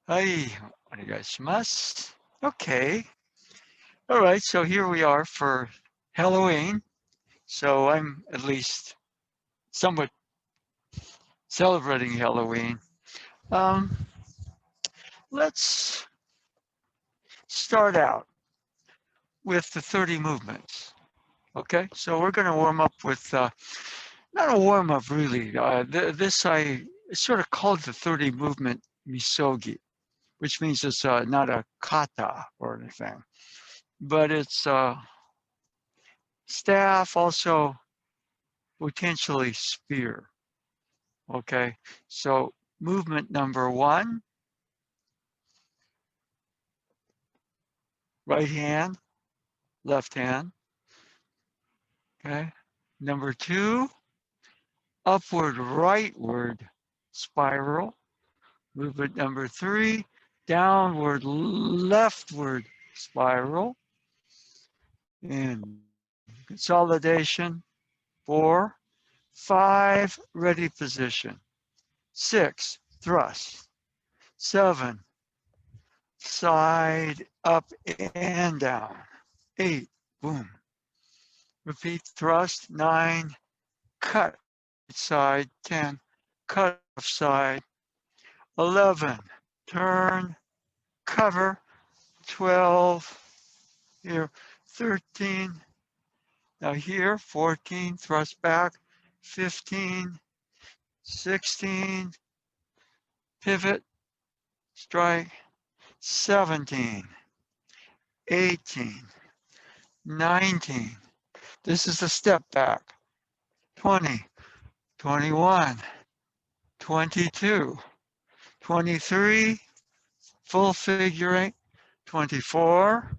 Hi, onegaishimasu. Okay. All right. So here we are for Halloween. So I'm at least somewhat celebrating Halloween. Um, let's start out with the 30 movements. Okay. So we're going to warm up with not a warm up really. This I sort of called the 30 movement misogi, which means it's not a kata or anything, but it's staff, also potentially spear. Okay, so movement number one, right hand, left hand. Okay, number two, upward rightward spiral. Movement number three, downward leftward spiral. And consolidation. 4, 5, ready position. 6, thrust. 7, side up and down. 8, boom. Repeat thrust. 9, cut right side. 10, cut off side. 11, turn, cover. 12, here. 13, now here. 14, thrust back. 15, 16, pivot, strike. 17, 18, 19. This is the step back. 20, 21, 22, 23, full figure eight, 24,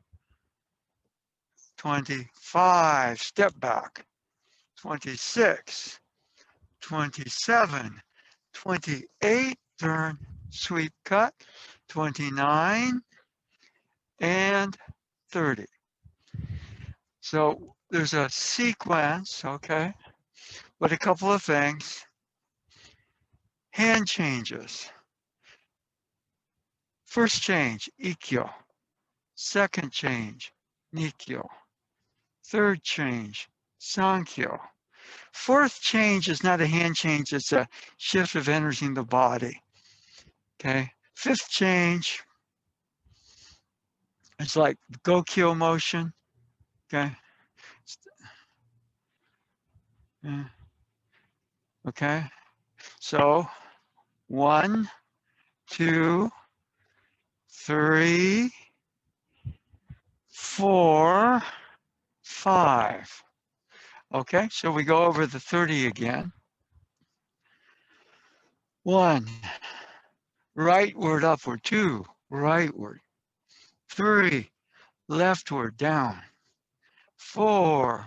25, step back, 26, 27, 28, turn, sweep cut, 29, and 30. So there's a sequence, okay, but a couple of things. Hand changes. First change, ikkyo. Second change, nikkyo. Third change, sankyo. Fourth change is not a hand change, it's a shift of energy in the body. Okay. Fifth change, it's like gokyo motion. Okay. Okay. So 1, 2, 3, 4, 5. Okay, so we go over the 30 again. 1, rightward, upward. 2, rightward. 3, leftward, down. 4,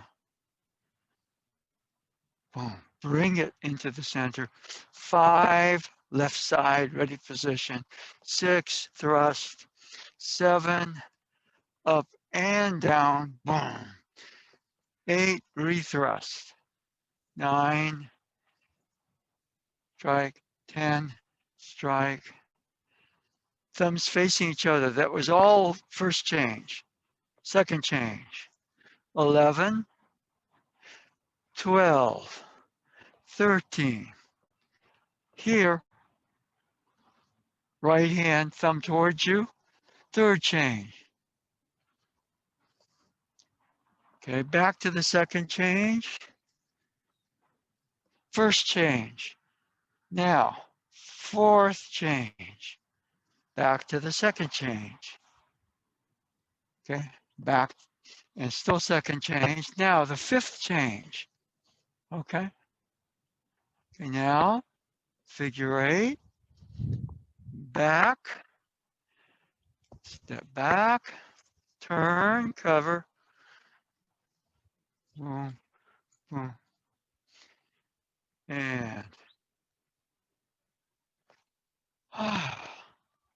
boom, bring it into the center. 5, left side, ready position. 6, thrust. 7, up and down, boom. 8, rethrust. 9, strike. 10, strike. Thumbs facing each other. That was all first change. Second change. 11, 12, 13. Here, right hand, thumb towards you. Third change. Okay, back to the second change. First change. Now, fourth change. Back to the second change. Okay, back and still second change. Now the fifth change. Okay. Okay, now figure eight. Back. Step back. Turn. Cover. Boom. Boom. And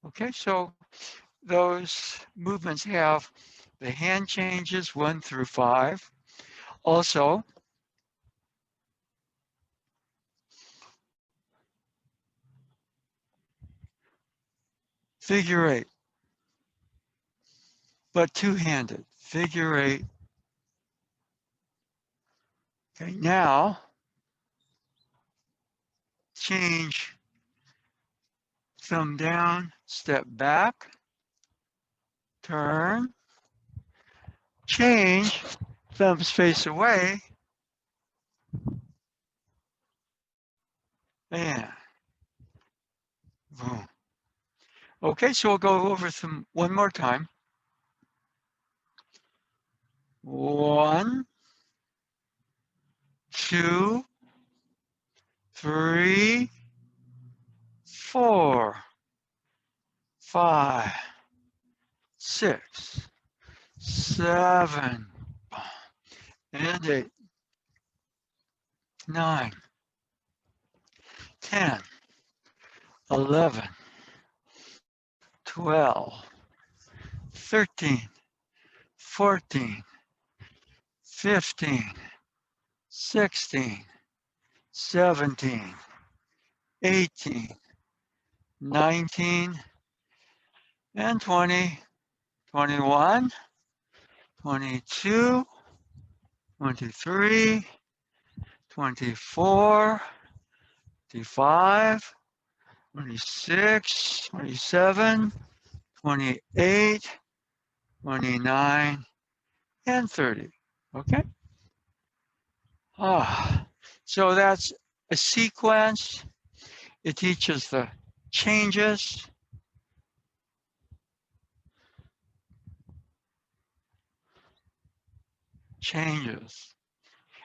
okay, so those movements have the hand changes 1 through 5. Also, figure eight, but two-handed, figure eight. Okay, now change thumb down, step back, turn, change, thumbs face away, and boom. Okay, so we'll go over some one more time. 1, 2, 3, 4, 5, 6, 7, and 8, 9, 10, 11, 12, 13, 14, 15, 16, 17, 18, 19, and 20, 21, 22, 23, 24, 25, 26, 27, 28, 29, and 30. Okay? So that's a sequence. It teaches the changes.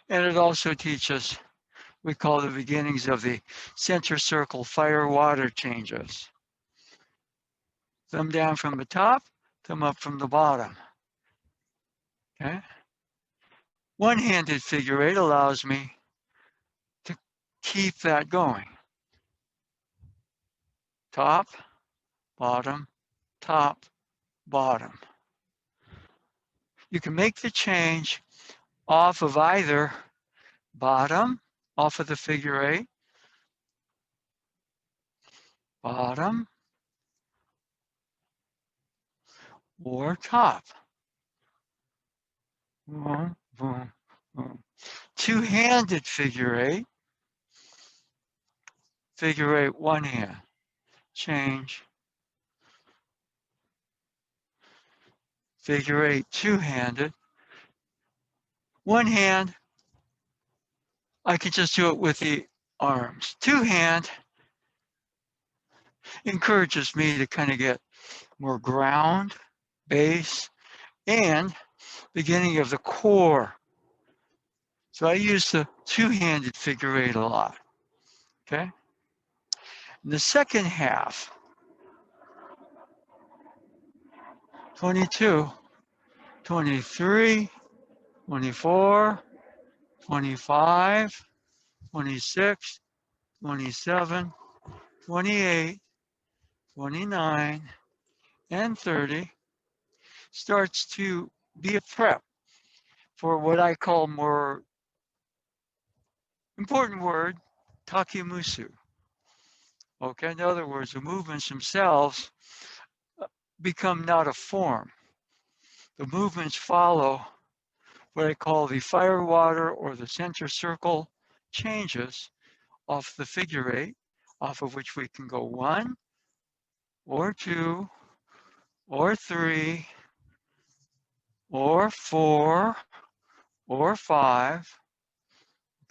And it also teaches, we call the beginnings of the center circle fire water changes. Thumb down from the top, thumb up from the bottom. Okay? One-handed figure eight allows me to keep that going. Top, bottom, top, bottom. You can make the change off of either bottom, off of the figure eight, bottom, or top. Boom, boom, boom. Two-handed figure eight, one hand, change. Figure eight, two-handed. One hand, I could just do it with the arms. Two-hand encourages me to kind of get more ground, base, and beginning of the core. So I use the two-handed figure eight a lot, okay? In the second half, 22, 23, 24, 25, 26, 27, 28, 29, and 30 starts to be a prep for what I call more important word, takimusu. Okay, in other words, the movements themselves become not a form. The movements follow what I call the fire water or the center circle changes off the figure eight, off of which we can go 1 or 2 or 3 or 4 or 5.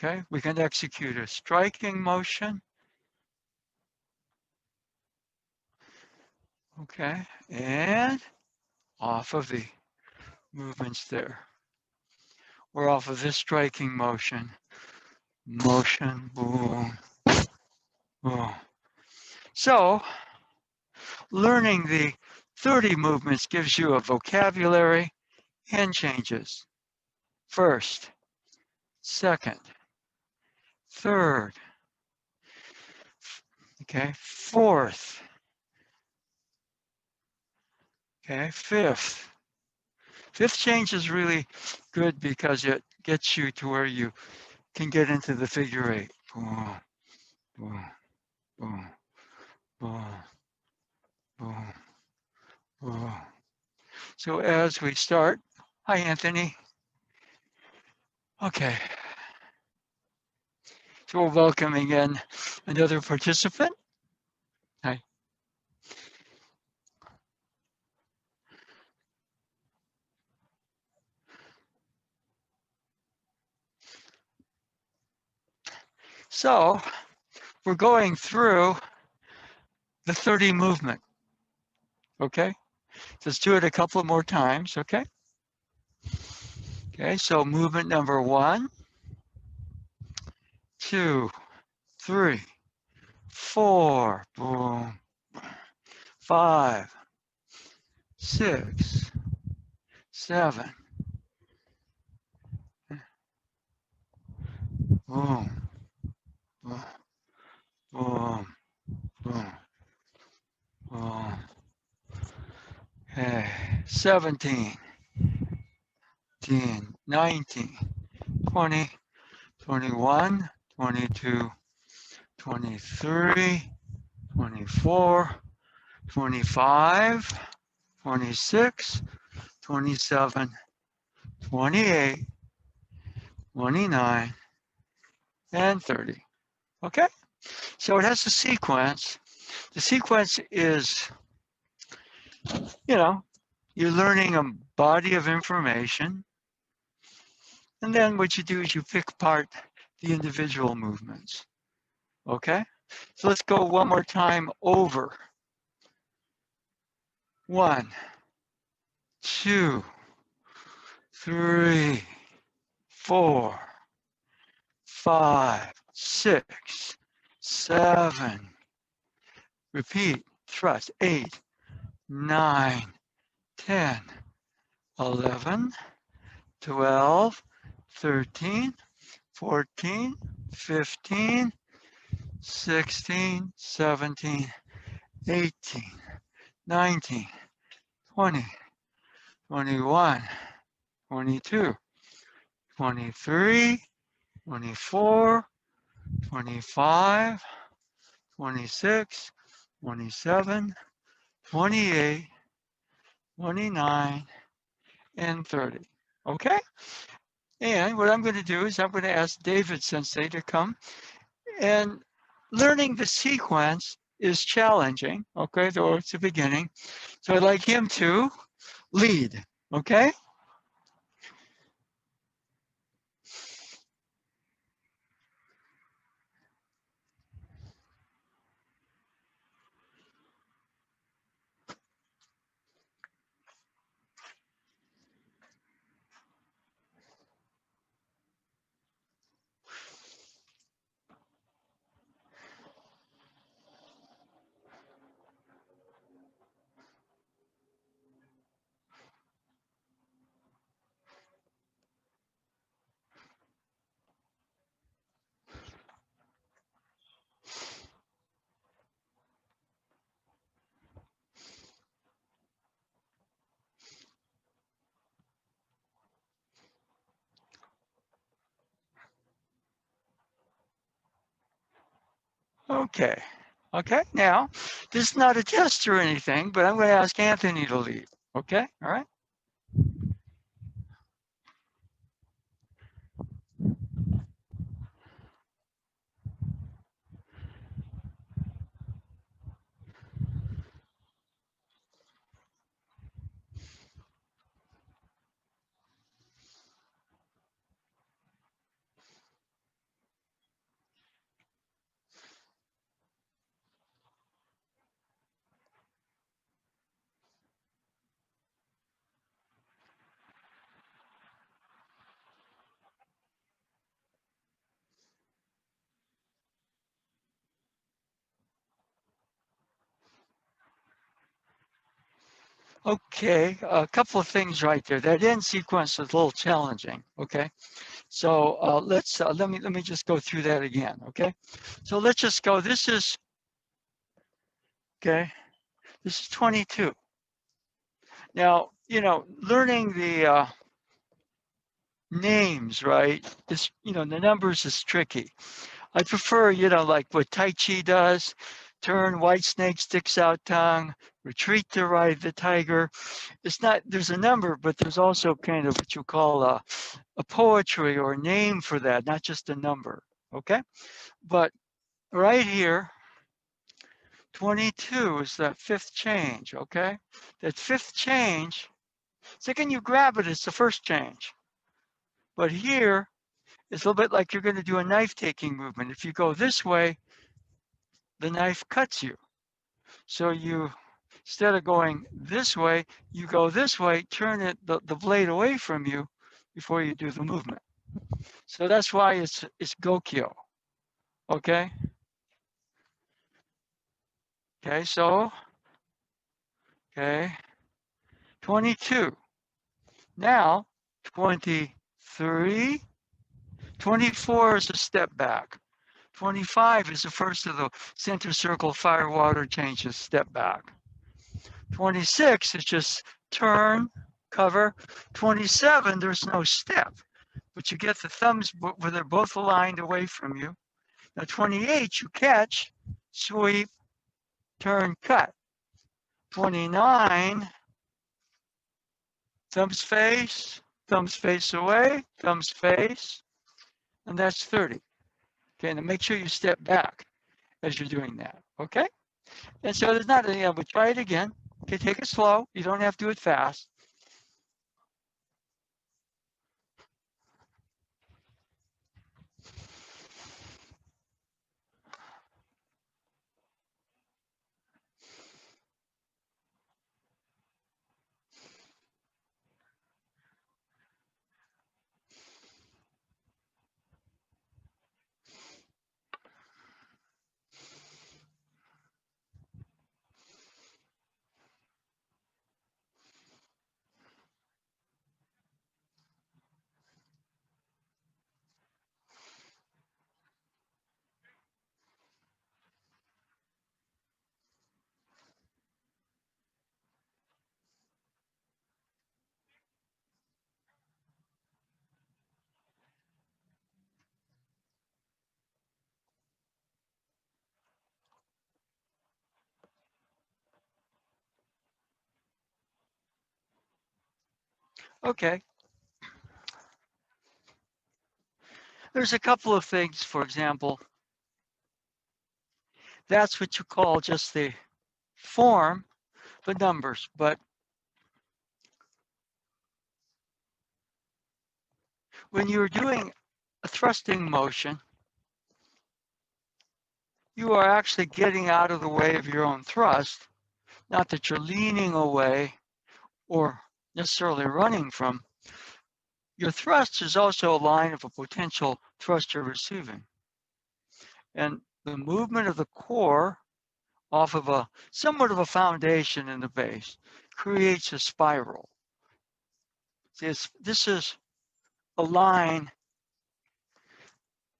Okay, we can execute a striking motion. Okay, and off of the movements there. Or off of this striking motion. Motion, boom, boom. So, learning the 30 movements gives you a vocabulary and changes. First, second, third, okay, fourth, okay, fifth. Fifth change is really good because it gets you to where you can get into the figure eight. Boom, boom, boom, boom, boom. So as we start, hi, Anthony. Okay. So we're welcoming in another participant. Hi. So we're going through the 30 movement. Okay. Let's do it a couple more times. Okay. Okay. So movement number 1, 2, 3, 4, boom, 5, 6, 7, boom, boom, boom, boom, boom. Okay. 17, 18, 19, 20, 21, 22, 23, 24, 25, 26, 27, 28, 29, and 30. Okay? So it has a sequence. The sequence is, you're learning a body of information. And then what you do is you pick apart the individual movements. Okay? So let's go one more time over. 1, 2, 3, 4, 5, 6, 7. Repeat. Thrust. 8, 9, 10, 11, 12, 13, 14, 15, 16, 17, 18, 19, 20, 21, 22, 23, 24, 25, 26, 27, 28, 29, and 30. Okay? And what I'm going to do is I'm going to ask David Sensei to come. And learning the sequence is challenging, okay, though it's the beginning. So I'd like him to lead, okay? Okay. Okay, now, this is not a test or anything, but I'm going to ask Anthony to lead. Okay, all right? Okay, a couple of things right there. That end sequence is a little challenging, okay? So let me just go through that again, okay? So let's just go, this is 22. Now, learning the names, right? The numbers is tricky. I prefer, like what Tai Chi does. turn, white snake, sticks out tongue, retreat to right, the tiger. It's not, there's a number, but there's also kind of what you call a poetry or a name for that, not just a number, okay? But right here, 22 is that fifth change, okay? That fifth change, second you grab it, it's the first change. But here, it's a little bit like you're going to do a knife-taking movement. If you go this way, the knife cuts you. So you, instead of going this way, you go this way, turn it the blade away from you before you do the movement. So that's why it's gokyo. Okay? Okay, so, okay, 22. Now, 23, 24 is a step back. 25 is the first of the center circle fire water changes, step back. 26 is just turn, cover. 27, there's no step, but you get the thumbs where they're both aligned away from you. Now 28, you catch, sweep, turn, cut. 29, thumbs face away, thumbs face, and that's 30. Okay, now make sure you step back as you're doing that, okay? And so there's not any, but try it again. Okay, take it slow. You don't have to do it fast. Okay. There's a couple of things, for example, that's what you call just the form, the numbers, but when you're doing a thrusting motion, you are actually getting out of the way of your own thrust, not that you're leaning away or necessarily running from. Your thrust is also a line of a potential thrust you're receiving. And the movement of the core off of a somewhat of a foundation in the base creates a spiral. This is a line,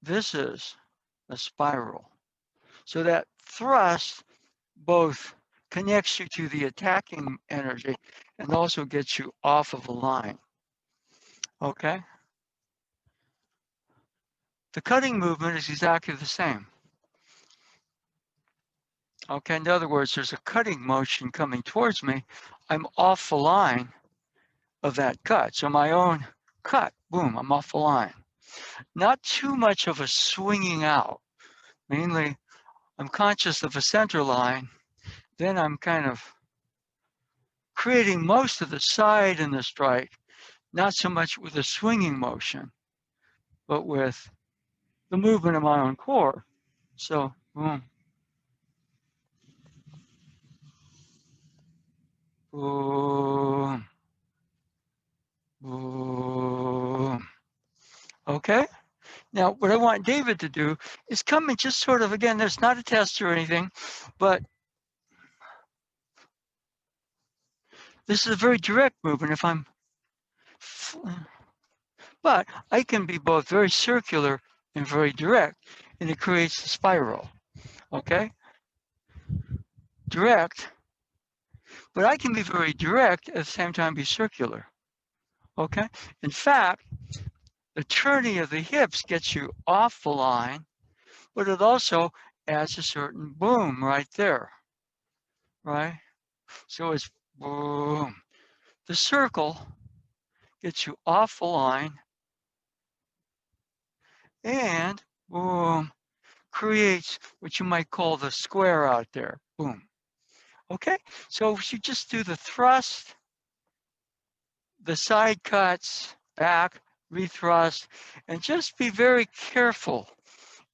this is a spiral. So that thrust both connects you to the attacking energy and also gets you off of a line. Okay? The cutting movement is exactly the same. Okay, in other words, there's a cutting motion coming towards me. I'm off the line of that cut. So my own cut, boom, I'm off the line. Not too much of a swinging out. Mainly, I'm conscious of a center line. Then I'm kind of creating most of the side in the strike, not so much with a swinging motion, but with the movement of my own core. So, boom. Boom. Boom. Okay? Now, what I want David to do is come and just sort of, again, there's not a test or anything, but this is a very direct movement if I'm, but I can be both very circular and very direct, and it creates a spiral, okay? Direct, but I can be very direct at the same time be circular, okay? In fact, the turning of the hips gets you off the line, but it also adds a certain boom right there, right? So it's boom. The circle gets you off the line and boom, creates what you might call the square out there. Boom. Okay, so if you just do the thrust, the side cuts, back, rethrust, and just be very careful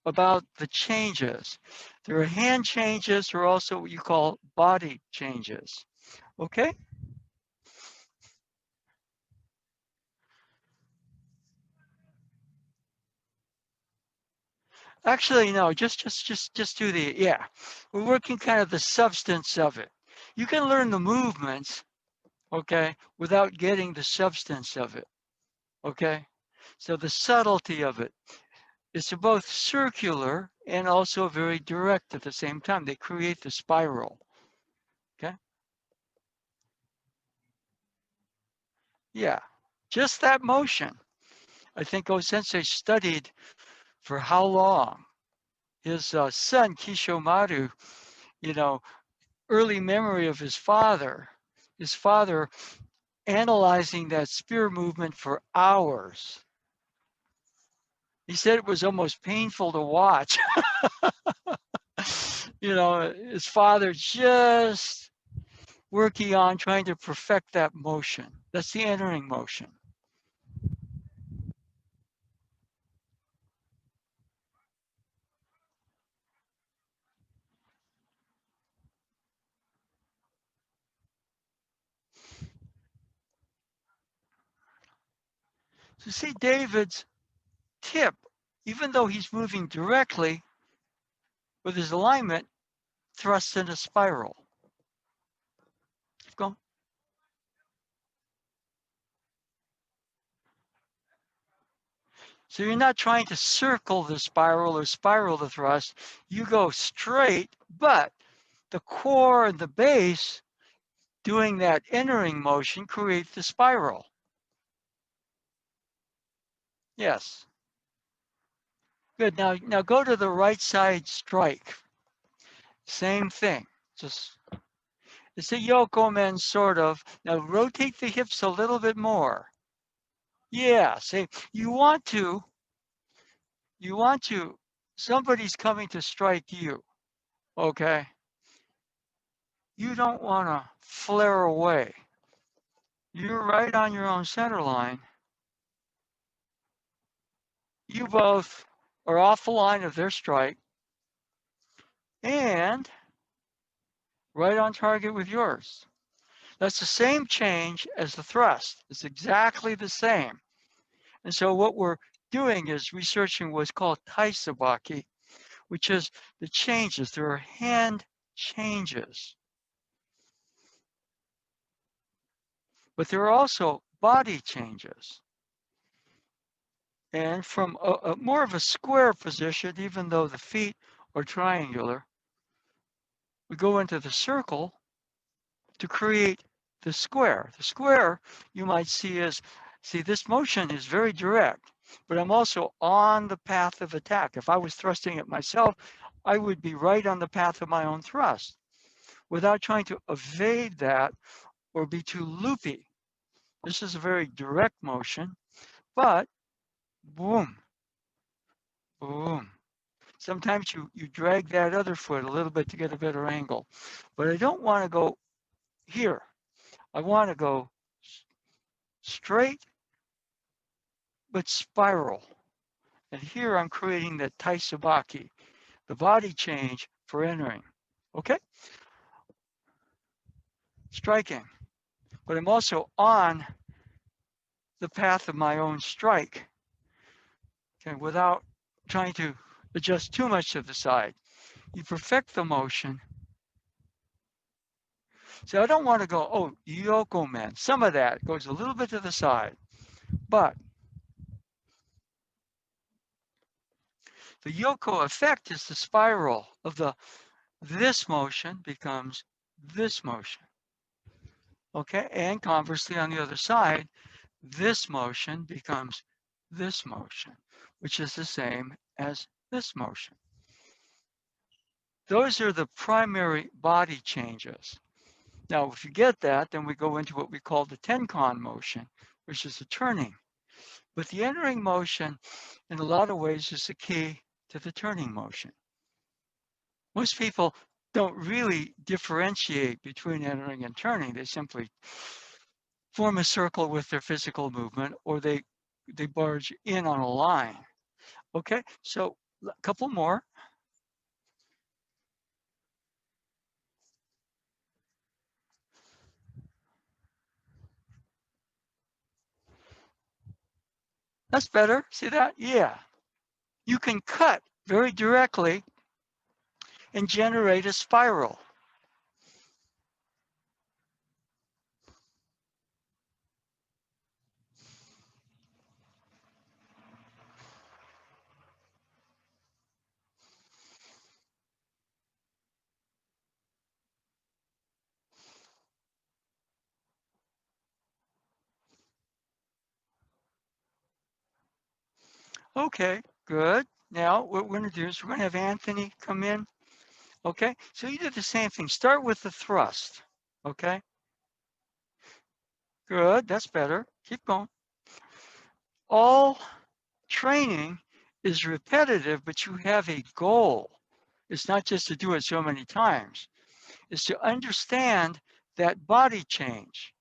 about the changes. There are hand changes or also what you call body changes. Okay? Actually, no, just do the, yeah. We're working kind of the substance of it. You can learn the movements, okay, without getting the substance of it. Okay? So the subtlety of it. It's both circular and also very direct at the same time. They create the spiral. Okay? Yeah. Just that motion. I think O-sensei studied for how long? His son, Kishomaru, you know, early memory of his father analyzing that spear movement for hours. He said it was almost painful to watch. His father just working on trying to perfect that motion. That's the entering motion. So see David's tip, even though he's moving directly with his alignment, thrusts in a spiral. Keep going. So you're not trying to circle the spiral or spiral the thrust. You go straight, but the core and the base doing that entering motion create the spiral. Yes. Good. Now go to the right side strike. Same thing. Just it's a Yoko men sort of. Now rotate the hips a little bit more. Yeah. See, you want to, somebody's coming to strike you. Okay. You don't want to flare away. You're right on your own center line. You both are off the line of their strike and right on target with yours. That's the same change as the thrust. It's exactly the same. And so what we're doing is researching what's called taisabaki, which is the changes. There are hand changes, but there are also body changes. And from a more of a square position, even though the feet are triangular, we go into the circle to create the square. The square you might see this motion is very direct, but I'm also on the path of attack. If I was thrusting it myself, I would be right on the path of my own thrust without trying to evade that or be too loopy. This is a very direct motion, but boom, boom. Sometimes you drag that other foot a little bit to get a better angle, but I don't want to go here. I want to go straight but spiral. And here I'm creating the taisabaki, the body change for entering. Okay? Striking. But I'm also on the path of my own strike, okay, without trying to adjust too much to the side. You perfect the motion. So I don't want to go, oh, Yoko man. Some of that goes a little bit to the side. But the Yoko effect is the spiral of this motion becomes this motion. Okay, and conversely on the other side, this motion becomes this motion, which is the same as this motion. Those are the primary body changes. Now, if you get that, then we go into what we call the tenkan motion, which is the turning. But the entering motion, in a lot of ways, is the key to the turning motion. Most people don't really differentiate between entering and turning. They simply form a circle with their physical movement, or they barge in on a line. Okay, so a couple more. That's better. See that? Yeah. You can cut very directly and generate a spiral. Okay, good. Now what we're going to do is we're going to have Anthony come in. Okay, so you do the same thing. Start with the thrust. Okay, good. That's better. Keep going. All training is repetitive, but you have a goal. It's not just to do it so many times. It's to understand that body change.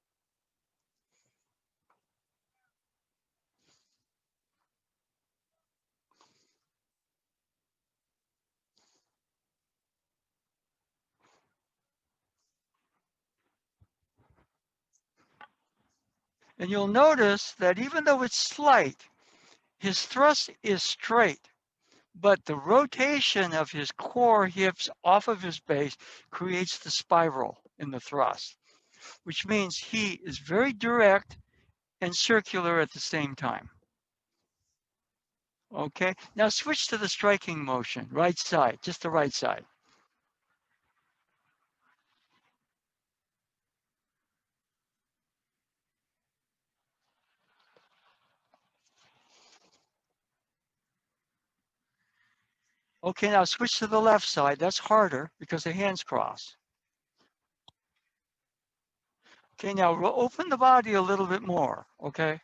And you'll notice that even though it's slight, his thrust is straight, but the rotation of his core hips off of his base creates the spiral in the thrust, which means he is very direct and circular at the same time. Okay, now switch to the striking motion, right side, just the right side. Okay, now switch to the left side. That's harder because the hands cross. Okay, now open the body a little bit more, okay?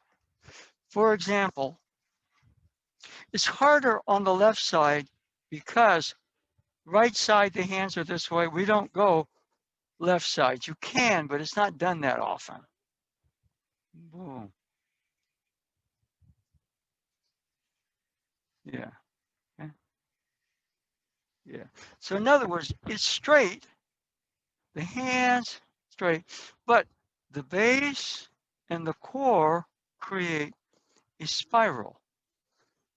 For example, it's harder on the left side because right side, the hands are this way. We don't go left side. You can, but it's not done that often. Boom. Yeah. Yeah. So in other words, it's straight, the hands straight, but the base and the core create a spiral.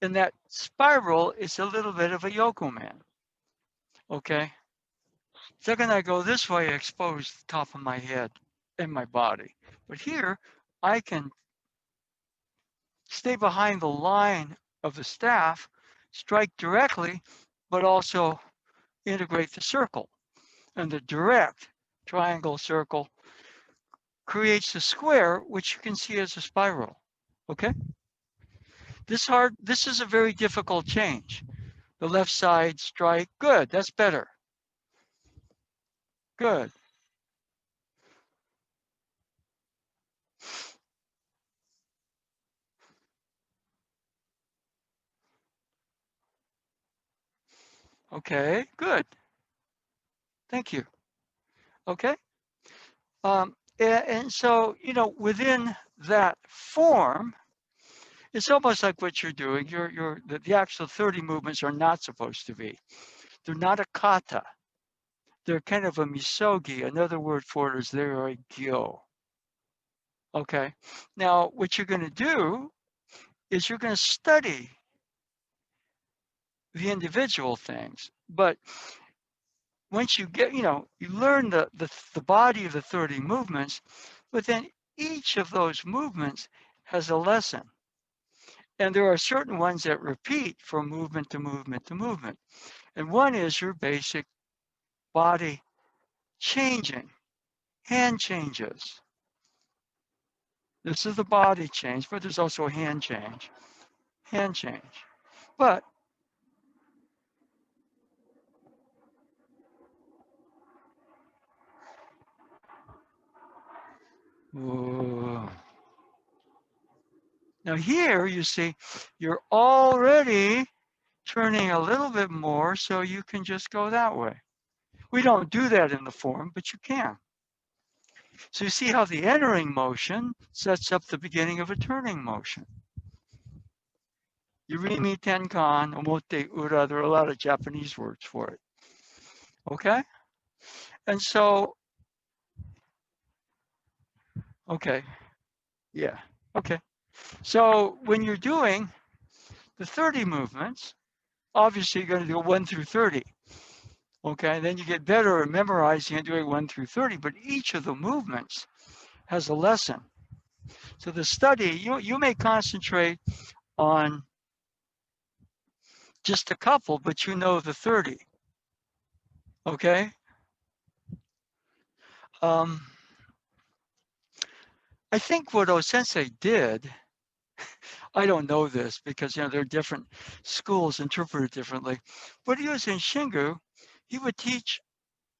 And that spiral is a little bit of a yokoman. Okay. Second I go this way, I expose the top of my head and my body. But here, I can stay behind the line of the staff, strike directly, but also integrate the circle. And the direct triangle circle creates a square, which you can see as a spiral. Okay? This is a very difficult change. The left side strike, good, that's better. Good. Okay, good. Thank you. Okay. And so, within that form, it's almost like what you're doing. The actual 30 movements are not supposed to be. They're not a kata. They're kind of a misogi. Another word for it is they're a gyo. Okay. Now, what you're going to do is you're going to study the individual things. But once you get, you learn the body of the 30 movements, but then each of those movements has a lesson. And there are certain ones that repeat from movement to movement to movement. And one is your basic body changing, hand changes. This is the body change, but there's also a hand change. Hand change. But Whoa. Now here you see you're already turning a little bit more, so you can just go that way. We don't do that in the form, but you can. So you see how the entering motion sets up the beginning of a turning motion. Yurimi tenkan, omote ura, there are a lot of Japanese words for it. Okay? And so, okay, yeah, okay. So when you're doing the 30 movements, obviously you're going to do 1 through 30. Okay, and then you get better at memorizing and doing 1 through 30, but each of the movements has a lesson. So the study, you may concentrate on just a couple, but you know the 30. Okay? I think what O-sensei did, I don't know this because there are different schools interpreted differently, but he was in Shingu, he would teach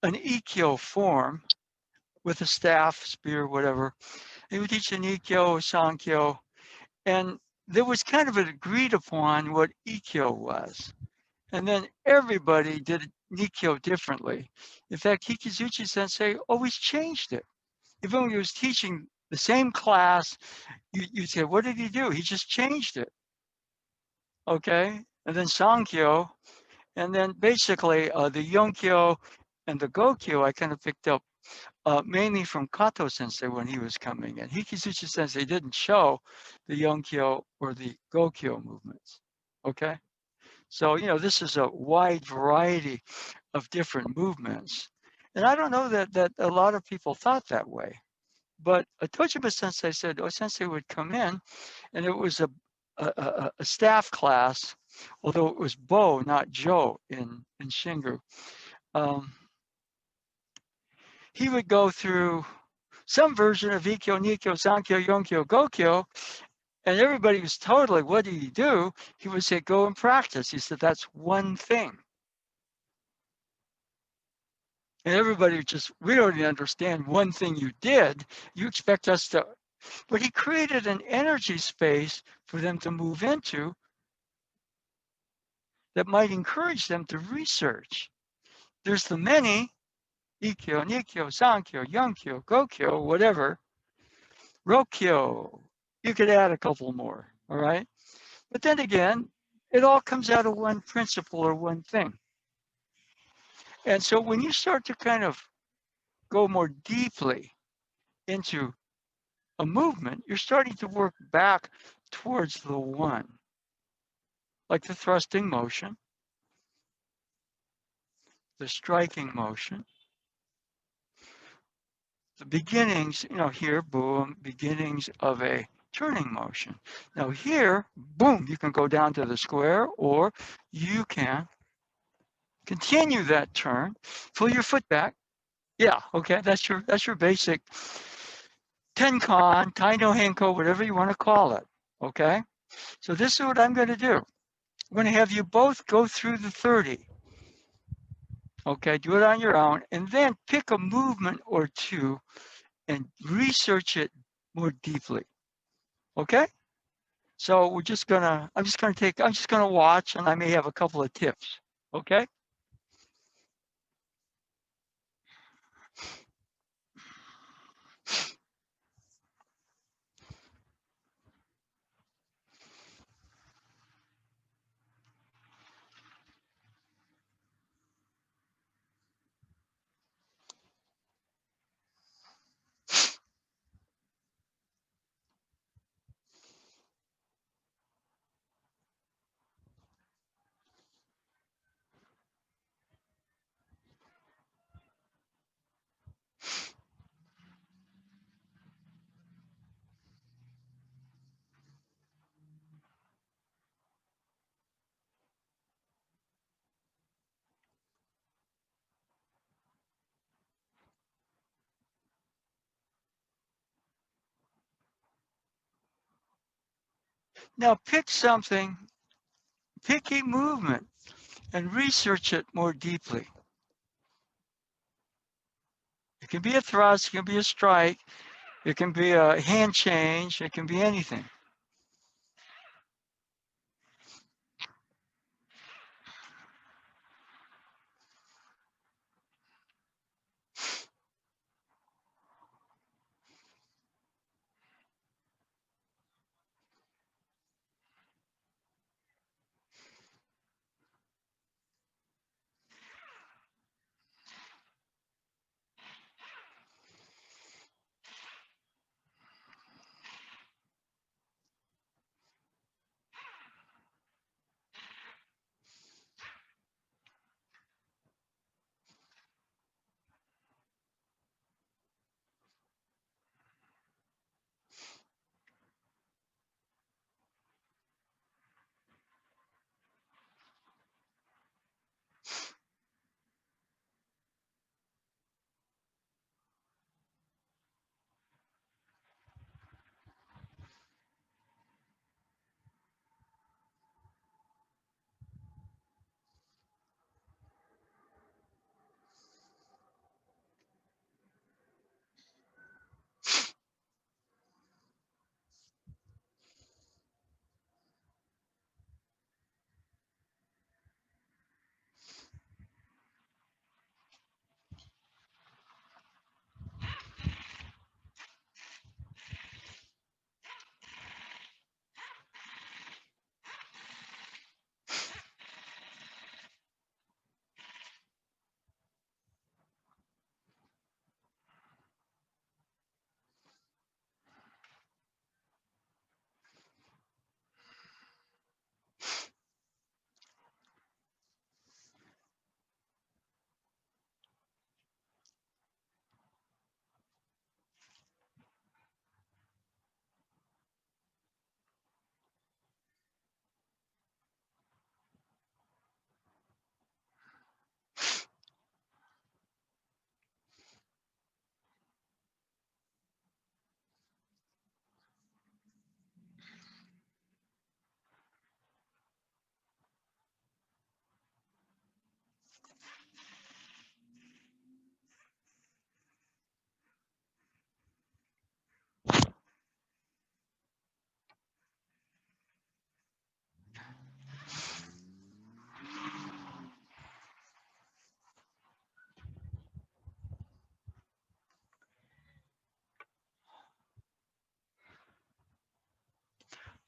an ikkyo form with a staff, spear, whatever. He would teach an ikkyo, sankyo, and there was kind of an agreed upon what ikkyo was. And then everybody did Nikkyo differently. In fact, Hikizuchi sensei always changed it. Even when he was teaching the same class, you'd say, what did he do? He just changed it. Okay? And then Sankyo, and then basically the Yonkyo and the Gokyo I kind of picked up mainly from Kato sensei when he was coming in. Hikizuchi sensei didn't show the Yonkyo or the Gokyo movements. Okay? So, this is a wide variety of different movements. And I don't know that a lot of people thought that way. But Tojima sensei said, sensei would come in, and it was a staff class, although it was Bo, not Joe, in Shingu. He would go through some version of Ikkyo, Nikkyo, Sankyo, Yonkyo, Gokyo, and everybody was totally, what did he do? He would say, go and practice. He said, that's one thing. And everybody just, we don't even understand one thing you did. You expect us to, but he created an energy space for them to move into that might encourage them to research. There's the many, Ikkyo, Nikkyo, Sankyo, Yonkyo, Gokyo, whatever, Rokyo. You could add a couple more, all right? But then again, it all comes out of one principle or one thing. And so when you start to kind of go more deeply into a movement, you're starting to work back towards the one, like the thrusting motion, the striking motion, the beginnings, here, boom, beginnings of a turning motion. Now here, boom, you can go down to the square, or you can continue that turn, pull your foot back. Yeah, okay, that's your basic tenkan, tai no henko, whatever you want to call it, okay? So this is what I'm going to do. I'm going to have you both go through the 30. Okay, do it on your own, and then pick a movement or two and research it more deeply. Okay? So I'm just gonna watch, and I may have a couple of tips. Okay? Now pick a movement, and research it more deeply. It can be a thrust, it can be a strike, It can be a hand change. It can be anything.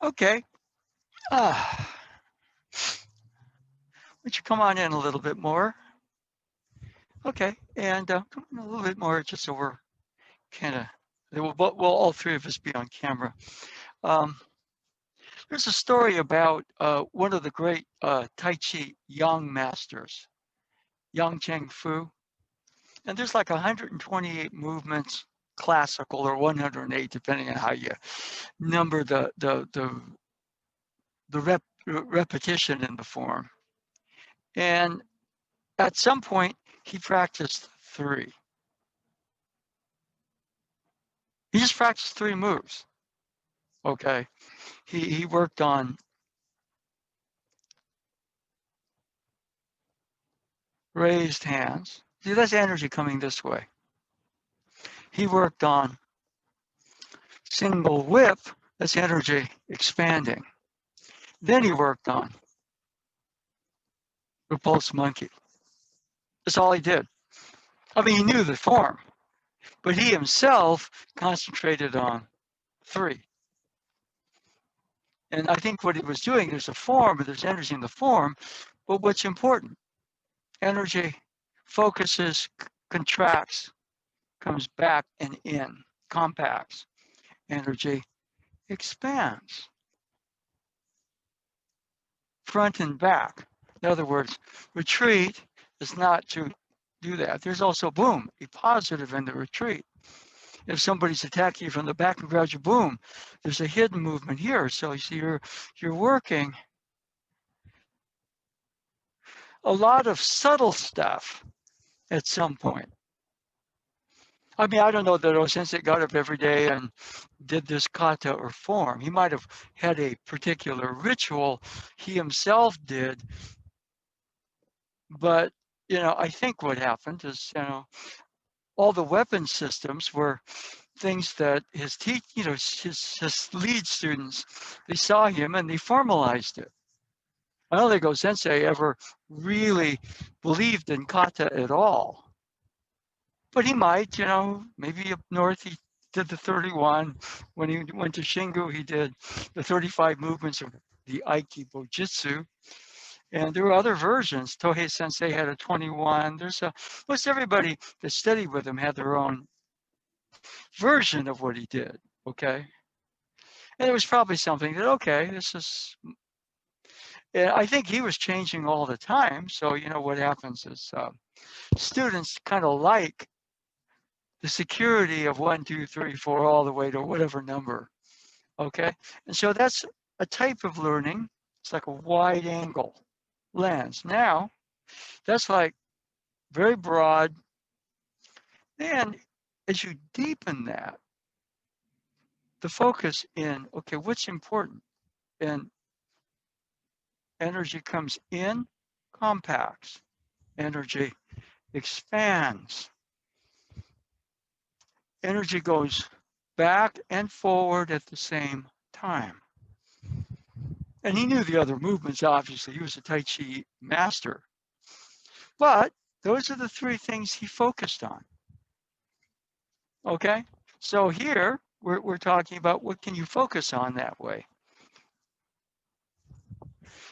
Okay. Would you come on in a little bit more? Okay. And come in a little bit more just so we're kind of, we'll all three of us be on camera. Um, there's a story about one of the great Tai Chi Yang masters, Yang Cheng Fu. And there's like 128 movements, classical, or 108, depending on how you number the repetition in the form. And at some point, he practiced 3. He just practiced 3 moves. Okay. He worked on raised hands. See, that's energy coming this way. He worked on single whip. That's energy expanding. Then he worked on repulse monkey. That's all he did. I mean, he knew the form, but he himself concentrated on 3. And I think what he was doing, there's a form, but there's energy in the form. But what's important? Energy focuses, contracts, comes back and in, compacts. Energy expands, front and back. In other words, retreat is not to do that. There's also, boom, be positive in the retreat. If somebody's attacking you from the back and grabs you, boom, there's a hidden movement here. So you see, you're working a lot of subtle stuff at some point. I mean, I don't know that Osensei got up every day and did this kata or form. He might have had a particular ritual he himself did, but I think what happened is, all the weapon systems were things that his his lead students, they saw him and they formalized it. I don't think Go-sensei ever really believed in kata at all. But he might, maybe up north he did the 31. When he went to Shingu, he did the 35 movements of the Aikibo Jitsu. And there were other versions. Tohei Sensei had a 21. Most everybody that studied with him had their own version of what he did, okay? And it was probably something that, okay, this is, I think he was changing all the time. So, what happens is students kind of like the security of 1, 2, 3, 4, all the way to whatever number, okay? And so that's a type of learning. It's like a wide angle lens. Now, that's like very broad. And as you deepen that, the focus in, okay, what's important? And energy comes in, compacts. Energy expands. Energy goes back and forward at the same time. And he knew the other movements, obviously. He was a Tai Chi master. But those are the three things he focused on. Okay? So here, we're talking about what can you focus on that way.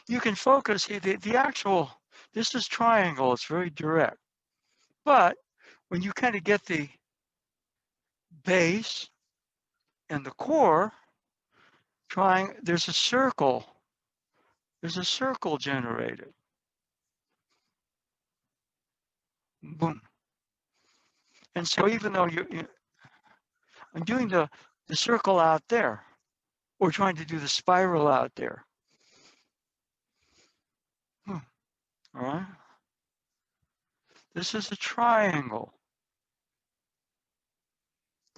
You can focus, the actual, this is triangle, it's very direct. But when you kind of get the base and the core, there's a circle. There's a circle generated. Boom. And so even though I'm doing the circle out there, or trying to do the spiral out there. All right. This is a triangle.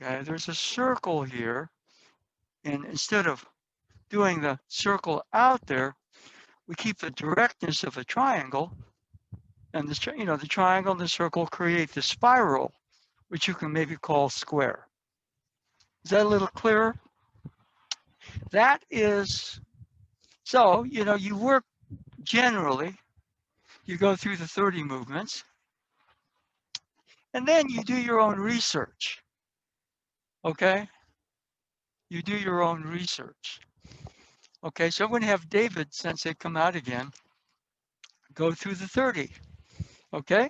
Okay, there's a circle here. And instead of doing the circle out there, we keep the directness of a triangle. And this, the triangle and the circle create the spiral, which you can maybe call square. Is that a little clearer? That is, so, you work generally, you go through the 30 movements, and then you do your own research. Okay? You do your own research. Okay, so I'm going to have David Sensei come out again, go through the 30. Okay?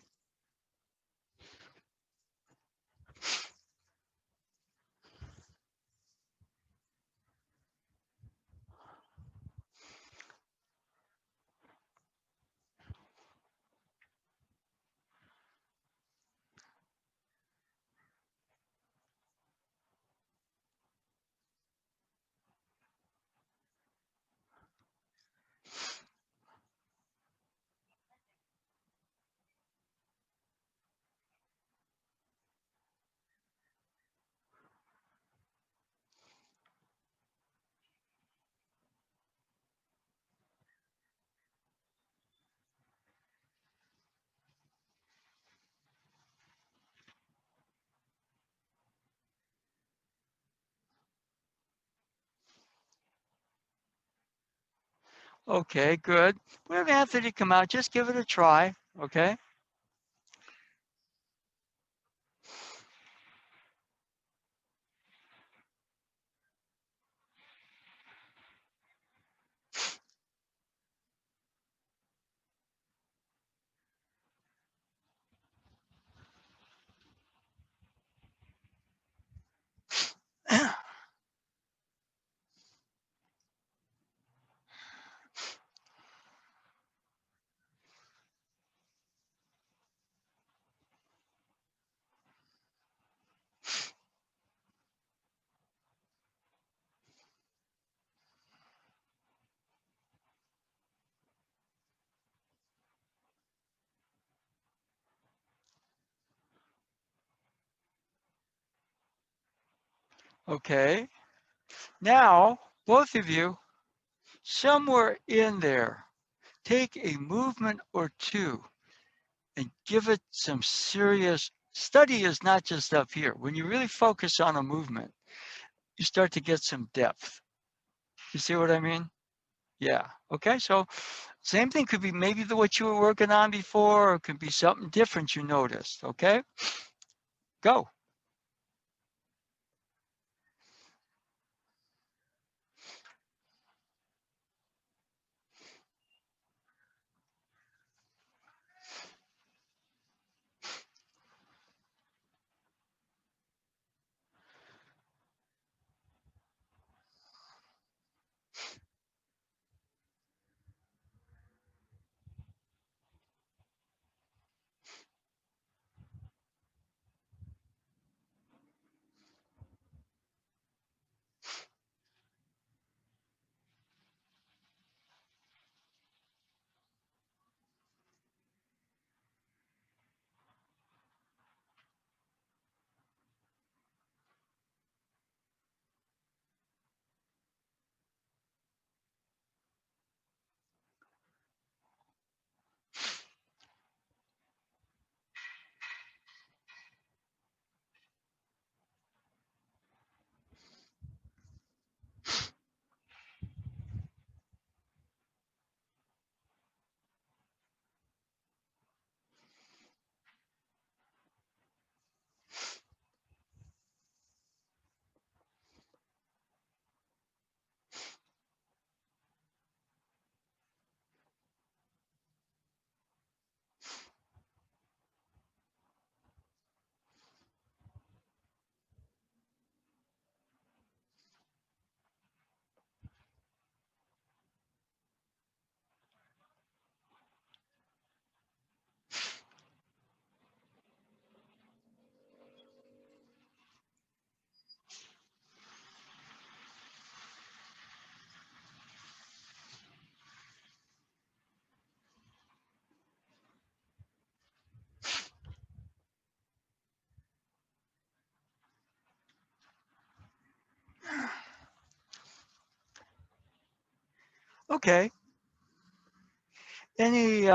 Okay, good. We have Anthony come out. Just give it a try. Okay? Okay. Now, both of you, somewhere in there, take a movement or two and give it some serious study is not just up here. When you really focus on a movement, you start to get some depth. You see what I mean? Yeah. Okay. So same thing could be maybe what you were working on before, or it could be something different you noticed. Okay. Go. Okay. Any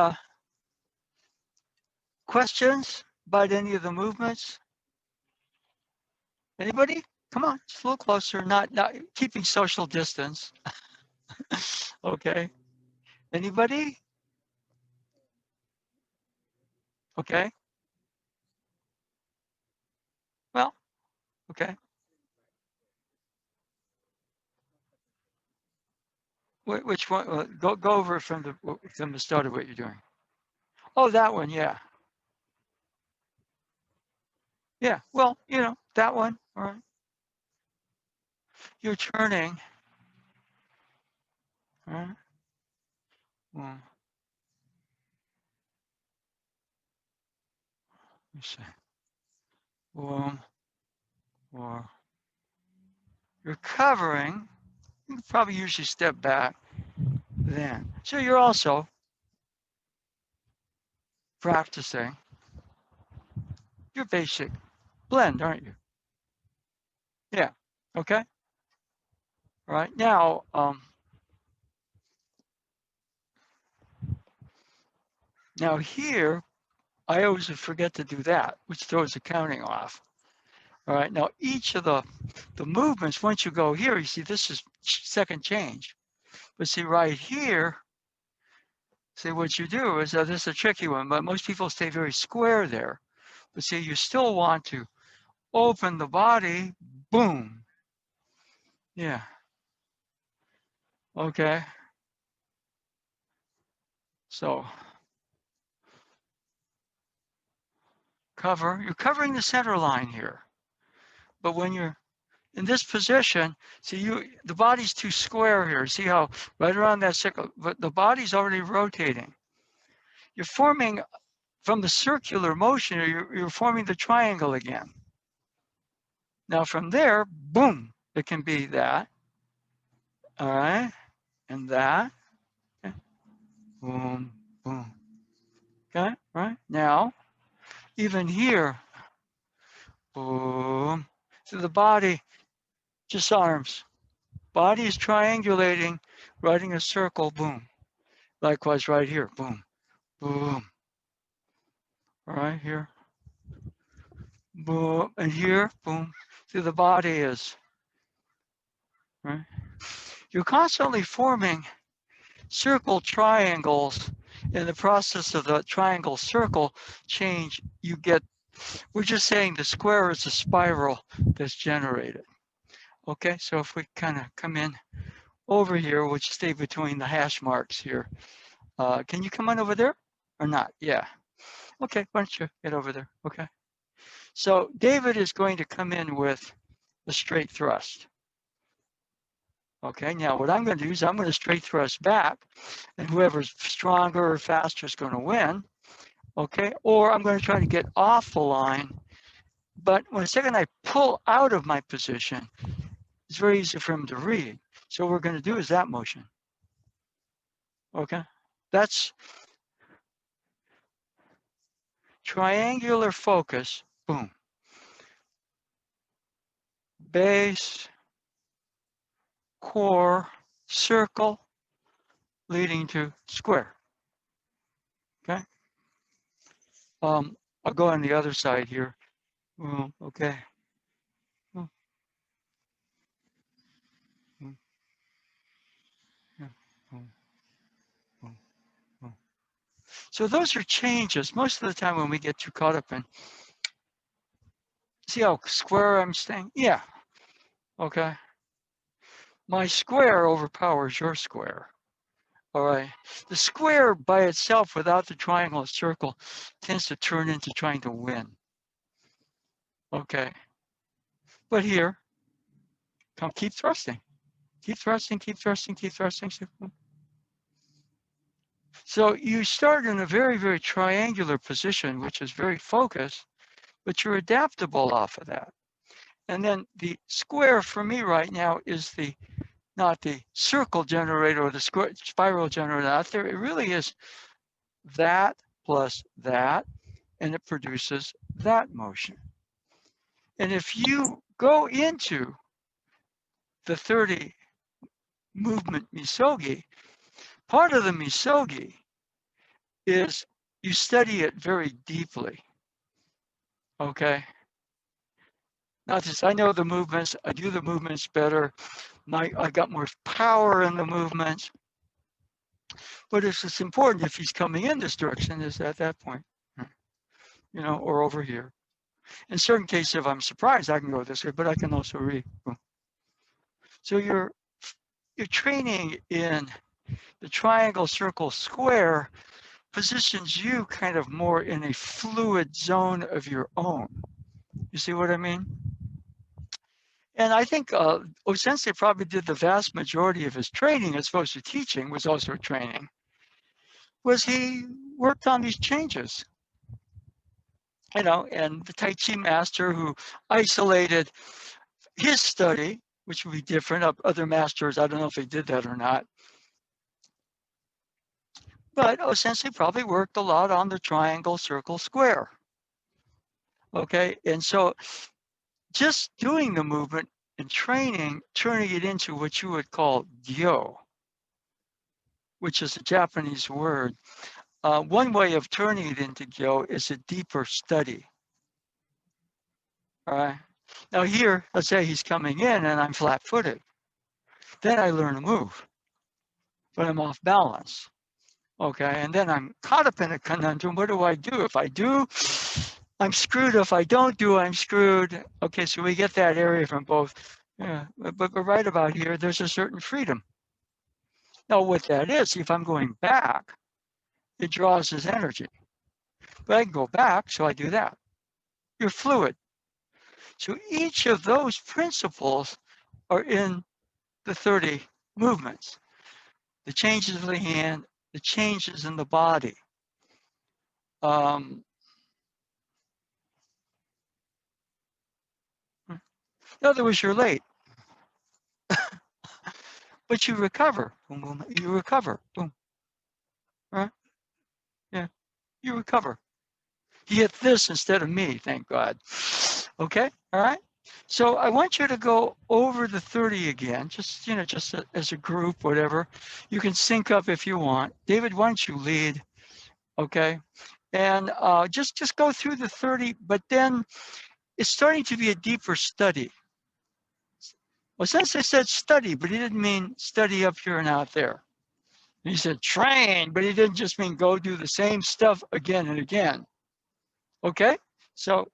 questions about any of the movements? Anybody? Come on, just a little closer. Not keeping social distance. Okay. Anybody? Okay. Well, okay. Which one? Go over from the start of what you're doing. Oh, that one. Yeah. Yeah. Well, that one. All right. You're turning. All right. Well, let me see. Boom. Or you're covering. You probably usually step back then. So you're also practicing your basic blend, aren't you? Yeah. Okay. All right. Now here, I always forget to do that, which throws the counting off. All right. Now each of the movements, once you go here, you see this is second change. But see right here, see what you do is this is a tricky one, but most people stay very square there. But see, you still want to open the body, boom. Yeah. Okay. So you're covering the center line here. But when you're in this position, see the body's too square here. See how right around that circle, but the body's already rotating. You're forming from the circular motion, you're forming the triangle again. Now from there, boom, it can be that. All right. And that. Okay. Boom, boom. Okay. Right. Now, even here, boom. So the body, just arms. Body is triangulating, writing a circle, boom. Likewise right here, boom, boom. All right, here. boom, and here, boom. See, the body is, right? You're constantly forming circle triangles. In the process of the triangle circle change, you get, we're just saying the square is a spiral that's generated. Okay, so if we kind of come in over here, we'll stay between the hash marks here. Can you come on over there or not? Yeah. Okay, why don't you get over there? Okay. So David is going to come in with the straight thrust. Okay, now what I'm going to do is I'm going to straight thrust back, and whoever's stronger or faster is going to win. Okay, or I'm going to try to get off the line. But when the second I pull out of my position, it's very easy for him to read. So what we're going to do is that motion. Okay, that's triangular focus. Boom. Base, core, circle, leading to square. Okay. I'll go on the other side here. Okay. So those are changes. Most of the time when we get too caught up in, see how square I'm staying? Yeah. Okay. My square overpowers your square. All right. The square by itself without the triangle and circle tends to turn into trying to win. Okay. But here, come keep thrusting. Keep thrusting, keep thrusting, keep thrusting. So you start in a very, very triangular position, which is very focused, but you're adaptable off of that. And then the square for me right now is the not the circle generator or the square spiral generator out there. It really is that plus that, and it produces that motion. And if you go into the 30 movement misogi, part of the misogi is you study it very deeply. Okay. Not just I know the movements, I do the movements better. I got more power in the movements. But it's important if he's coming in this direction is at that point, or over here. In certain cases, if I'm surprised, I can go this way, but I can also read. So you're training in the triangle, circle, square positions you kind of more in a fluid zone of your own. You see what I mean? And I think Osensei probably did the vast majority of his training as opposed to teaching was also training, was he worked on these changes. And the Tai Chi master who isolated his study, which would be different of other masters, I don't know if they did that or not, but Osensei probably worked a lot on the triangle, circle, square. Okay, and so just doing the movement and training, turning it into what you would call gyo, which is a Japanese word. One way of turning it into gyo is a deeper study. All right. Now here, let's say he's coming in and I'm flat-footed. Then I learn to move, but I'm off balance. Okay, and then I'm caught up in a conundrum. What do I do? If I do, I'm screwed. If I don't do, I'm screwed. Okay, so we get that area from both. Yeah, but right about here, there's a certain freedom. Now, what that is, if I'm going back, it draws his energy. But I can go back, so I do that. You're fluid. So each of those principles are in the 30 movements. The changes of the hand, the changes in the body. In other words, you're late, but you recover. Boom, boom, you recover. Boom. Right? Yeah, you recover. You get this instead of me, thank God. Okay, all right. So I want you to go over the 30 again, just as a group, whatever. You can sync up if you want. David, why don't you lead? Okay, and just go through the 30, but then it's starting to be a deeper study. Well, Sensei said study, but he didn't mean study up here and out there. He said train, but he didn't just mean go do the same stuff again and again. Okay? So,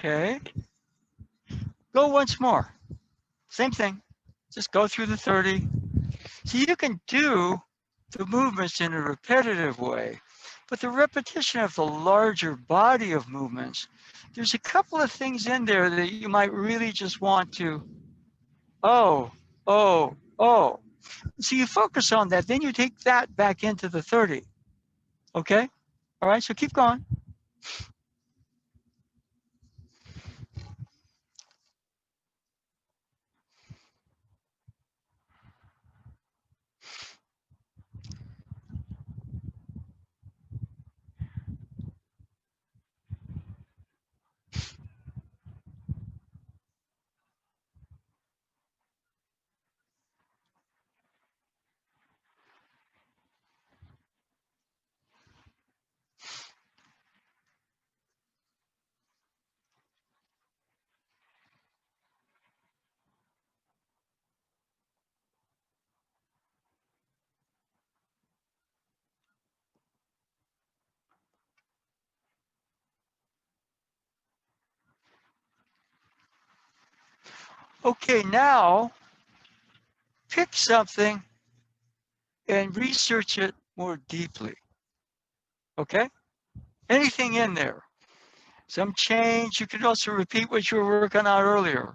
okay. Go once more. Same thing. Just go through the 30. So you can do the movements in a repetitive way, but the repetition of the larger body of movements, there's a couple of things in there that you might really just want to, oh, oh, oh. So you focus on that, then you take that back into the 30. Okay? All right, so keep going. Okay, now pick something and research it more deeply. Okay? Anything in there. Some change. You could also repeat what you were working on earlier.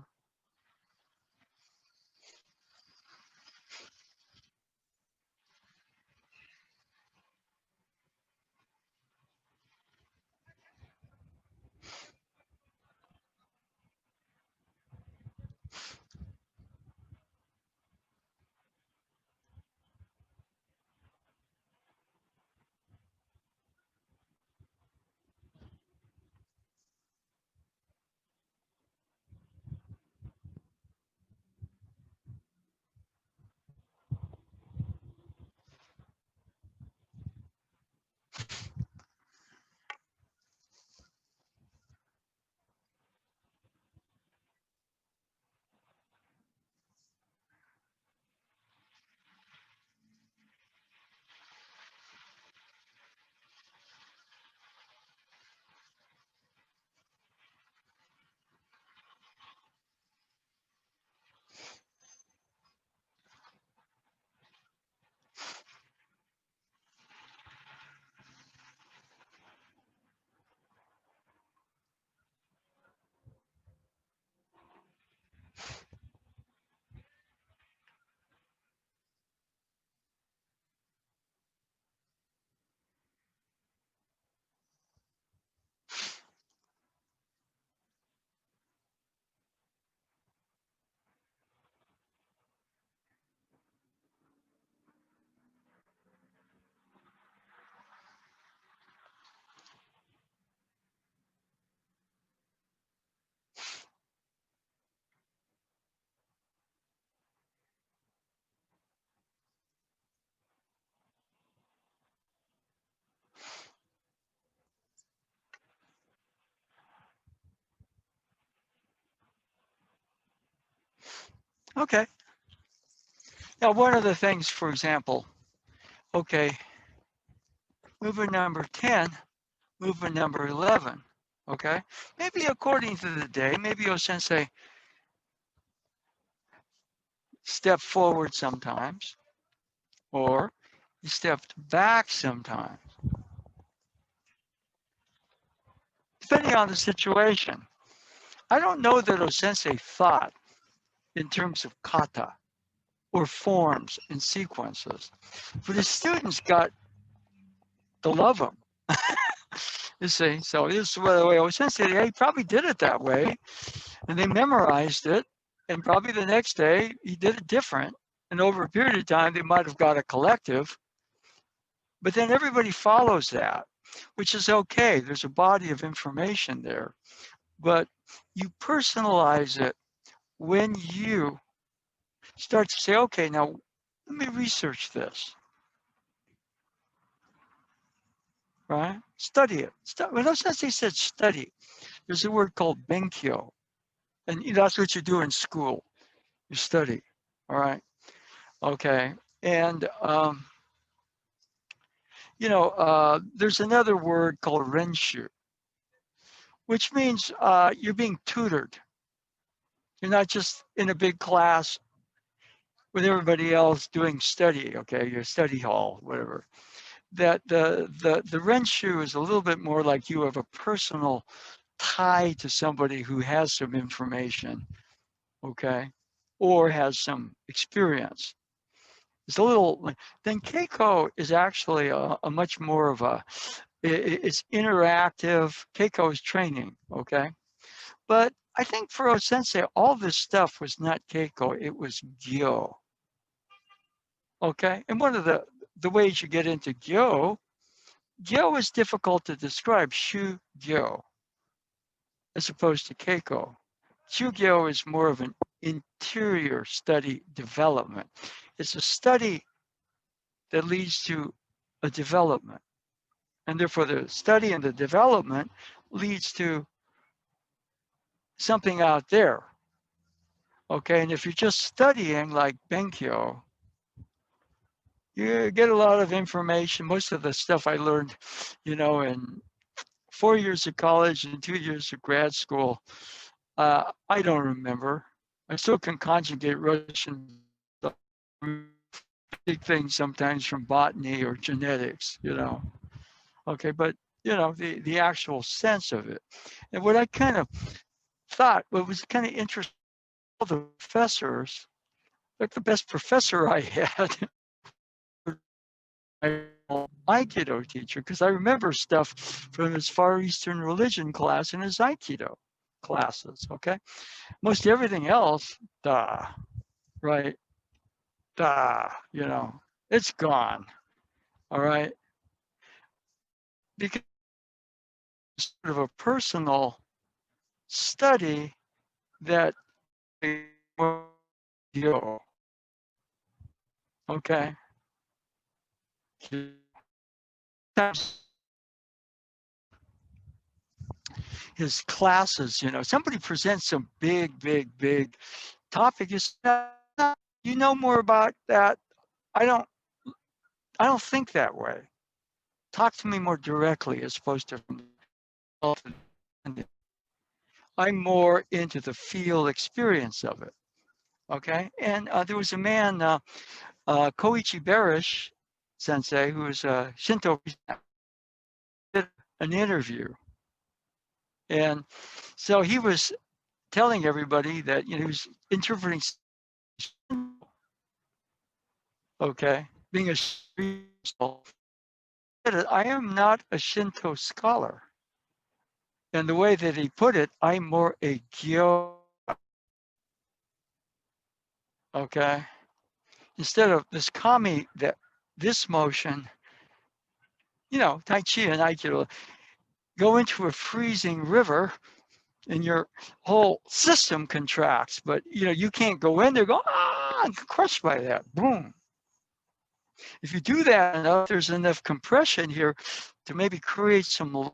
Okay. Now, one of the things, for example, okay, movement number 10, movement number 11, okay? Maybe according to the day, maybe your sensei step forward sometimes, or You stepped back sometimes, depending on the situation. I don't know that Osensei thought in terms of kata or forms and sequences, but his students got to love him. You see, so this is the way Osensei, he probably did it that way, and they memorized it, and probably the next day he did it different. And over a period of time, they might have got a collective, but then everybody follows that, which is okay. There's a body of information there, but you personalize it when you start to say, okay, now let me research this, right? Study it. When Osensei said study, there's a word called benkyo, and that's what you do in school. You study, all right? Okay, and there's another word called renshu, which means you're being tutored. You're not just in a big class with everybody else doing study, okay, your study hall, whatever. That the renshu is a little bit more like you have a personal tie to somebody who has some information, okay, or has some experience. It's a little, then Keiko is actually a much more of it's interactive. Keiko is training, okay? But I think for Osensei, all this stuff was not Keiko, it was Gyo, okay? And one of the ways you get into Gyo is difficult to describe, Shu Gyo, as opposed to Keiko. Shu Gyo is more of an interior study development. It's a study that leads to a development. And therefore the study and the development leads to something out there. Okay, and if you're just studying like Benkyo, you get a lot of information. Most of the stuff I learned, in 4 years of college and 2 years of grad school, I don't remember. I still can conjugate Russian big things sometimes from botany or genetics, Okay, but the actual sense of it. And what I kind of thought, what was kind of interesting, all the professors, like the best professor I had, my Aikido teacher, because I remember stuff from his Far Eastern religion class and his Aikido classes, okay? Most everything else, right? It's gone, all right? Because it's sort of a personal study that okay? His classes, somebody presents some big topic. You know more about that. I don't think that way. Talk to me more directly as opposed to I'm more into the field experience of it. Okay. And there was a man, Koichi Barish sensei, who was a Shinto, did an interview. And so he was telling everybody that, he was interpreting, okay, being a Shinto, I am not a Shinto scholar. And the way that he put it, I'm more a Gyo, okay? Instead of this kami, this motion, Tai Chi and Aikido, go into a freezing river and your whole system contracts, but you can't go in there, I'm crushed by that, boom. If you do that enough, there's enough compression here to maybe create some,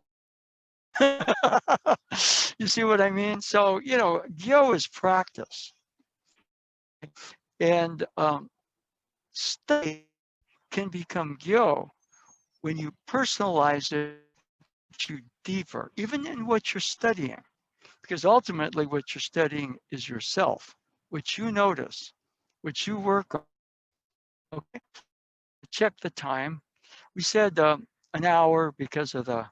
you see what I mean? So, Gyo is practice. And study can become Gyo when you personalize it you deeper, even in what you're studying. Because ultimately what you're studying is yourself, what you notice, what you work on. Okay? check the time. We said an hour because of the,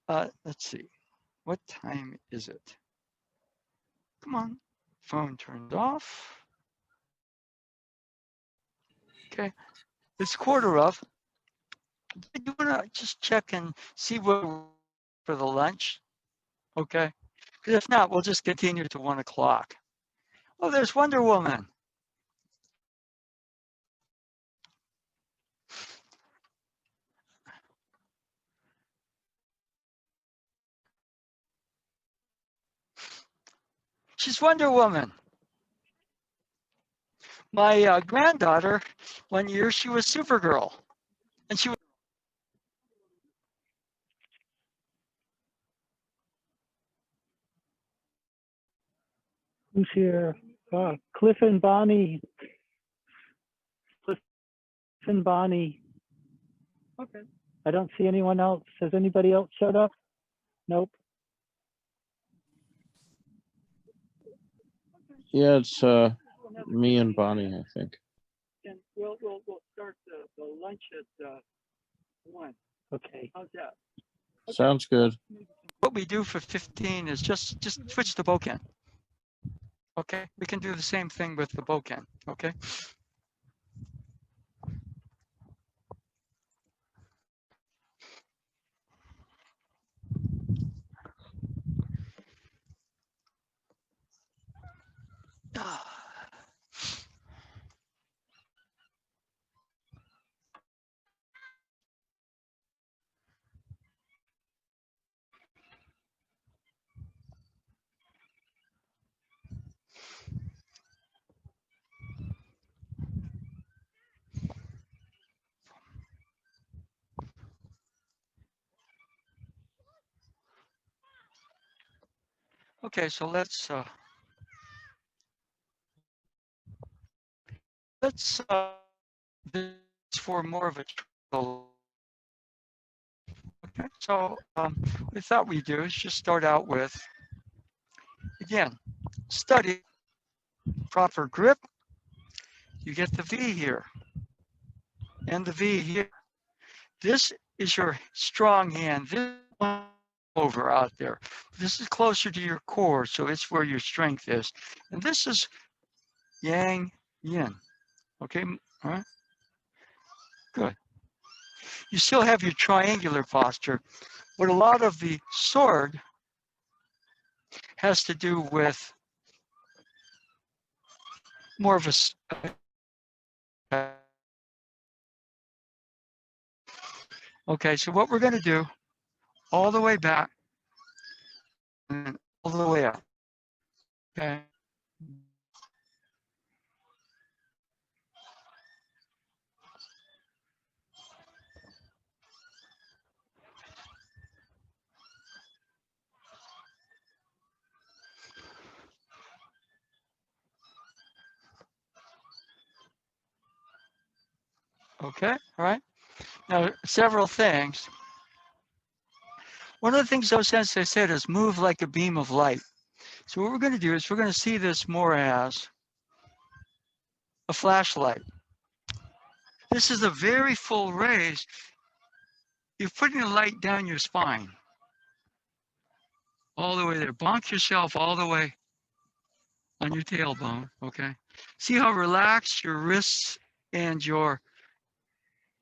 let's see, what time is it? Come on, phone turned off. Okay, it's quarter of. Do you want to just check and see what for the lunch? Okay, because if not, we'll just continue to 1 o'clock. Oh, there's Wonder Woman. She's Wonder Woman. My granddaughter, 1 year, she was Supergirl. And she was. Who's here? Cliff and Bonnie. Cliff and Bonnie. Okay. I don't see anyone else. Has anybody else showed up? Nope. Yeah, it's me and Bonnie, I think. And we'll start the lunch at 1. Okay. How's that? Sounds good. What we do for 15 is just switch the bokken. Okay, we can do the same thing with the bokken. Okay. Okay, so let's this for more of a trial. Okay, so we thought we'd do is just start out with, again, study proper grip. You get the V here and the V here. This is your strong hand. This one over out there. This is closer to your core, so it's where your strength is. And this is yang, yin. Okay, all right, good. You still have your triangular posture, but a lot of the sword has to do with more of a. Okay, so what we're going to do, all the way back and all the way up. Okay. Okay, all right. Now, several things. One of the things those sensei said is move like a beam of light. So what we're going to do is we're going to see this more as a flashlight. This is a very full rays. You're putting the light down your spine. All the way there. Bonk yourself all the way on your tailbone, okay? See how relaxed your wrists and your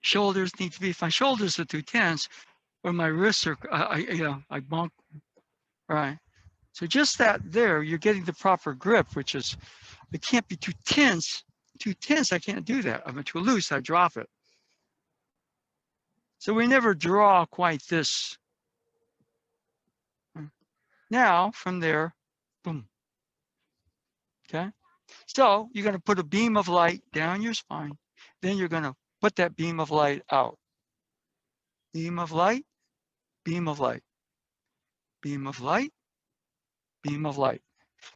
shoulders need to be. If my shoulders are too tense, or my wrists are, I bonk, right? So just that there, you're getting the proper grip, which is, it can't be too tense. Too tense, I can't do that. I'm too loose, I drop it. So we never draw quite this. Now, from there, boom. Okay? So you're going to put a beam of light down your spine. Then you're going to put that beam of light out. Beam of light, beam of light, beam of light, beam of light.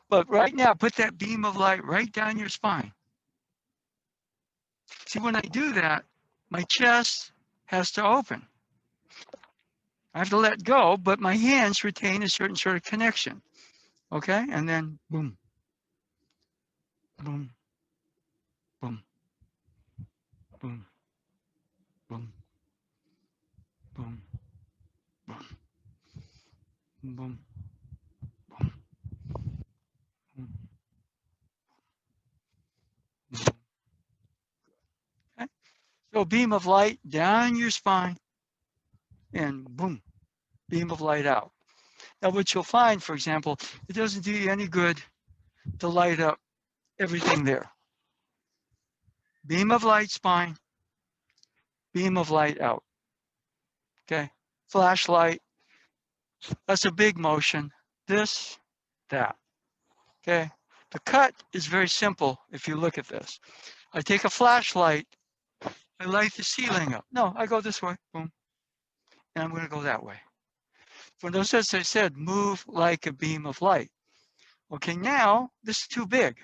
But right now, put that beam of light right down your spine. See, when I do that, my chest has to open. I have to let go, but my hands retain a certain sort of connection. Okay? And then boom, boom, boom, boom, boom, boom, boom, boom, boom. Okay? So beam of light down your spine and boom, beam of light out. Now what you'll find, for example, it doesn't do you any good to light up everything there. Beam of light spine, beam of light out. Okay? Flashlight, that's a big motion. This, that. Okay? The cut is very simple if you look at this. I take a flashlight, I light the ceiling up. No, I go this way, boom, and I'm going to go that way. For those, as I said, move like a beam of light. Okay, now this is too big.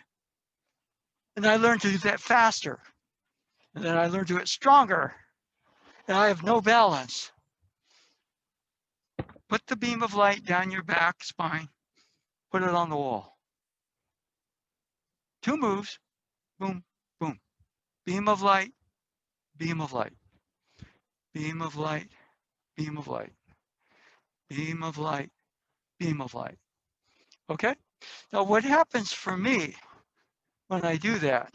And I learned to do that faster. And then I learned to do it stronger. And I have no balance. Put the beam of light down your back spine. Put it on the wall. 2 moves. Boom, boom. Beam of light, beam of light. Beam of light, beam of light. Beam of light, beam of light. Okay? Now what happens for me when I do that?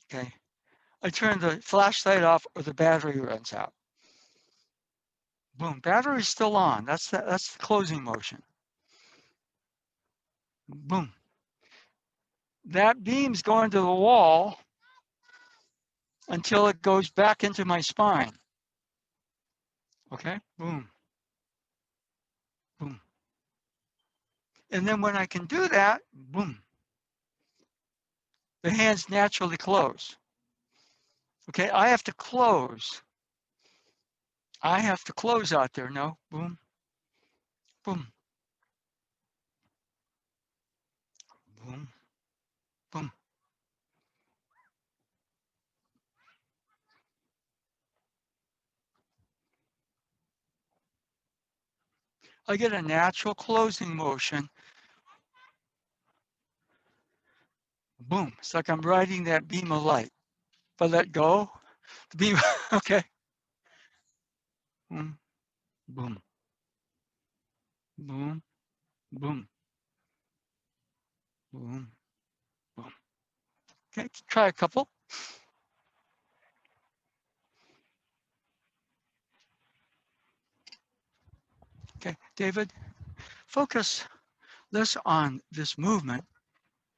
Okay. I turn the flashlight off or the battery runs out. Boom, battery's still on. That's the closing motion. Boom. That beam's going to the wall until it goes back into my spine. Okay, boom, boom. And then when I can do that, boom, the hands naturally close. Okay, I have to close. I have to close out there. No, boom, boom, boom, boom. I get a natural closing motion. Boom, it's like I'm riding that beam of light. If I let go, the beam, okay. Boom, boom, boom, boom, boom, boom. Okay, try a couple. Okay, David, focus less on this movement,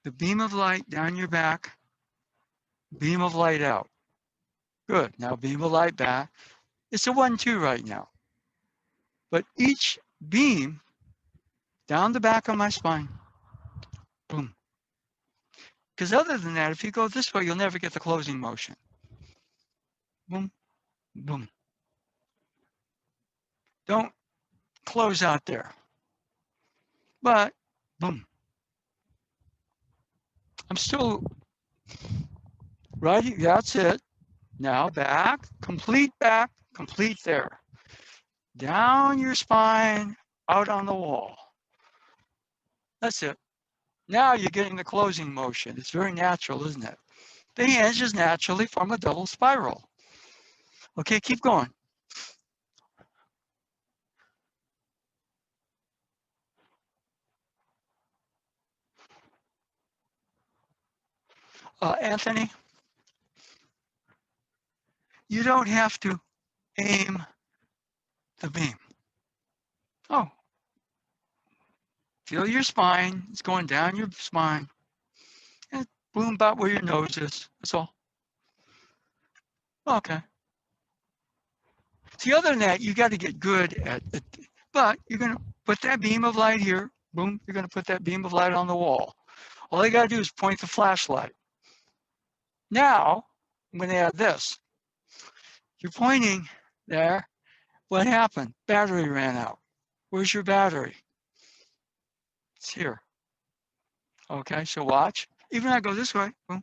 the beam of light down your back, beam of light out. Good, now beam of light back. It's a 1-2 right now. But each beam down the back of my spine, boom. Because other than that, if you go this way, you'll never get the closing motion. Boom, boom. Don't close out there. But, boom. I'm still riding, that's it. Now back, complete there. Down your spine, out on the wall. That's it. Now you're getting the closing motion. It's very natural, isn't it? The hands just naturally form a double spiral. Okay, keep going. Anthony, you don't have to aim the beam. Oh, feel your spine. It's going down your spine. And boom, about where your nose is. That's all. Okay. See, other than that, you got to get good at it. But you're going to put that beam of light here. Boom, you're going to put that beam of light on the wall. All you got to do is point the flashlight. Now, I'm going to add this. You're pointing there. What happened? Battery ran out. Where's your battery? It's here. Okay, so watch. Even if I go this way, boom,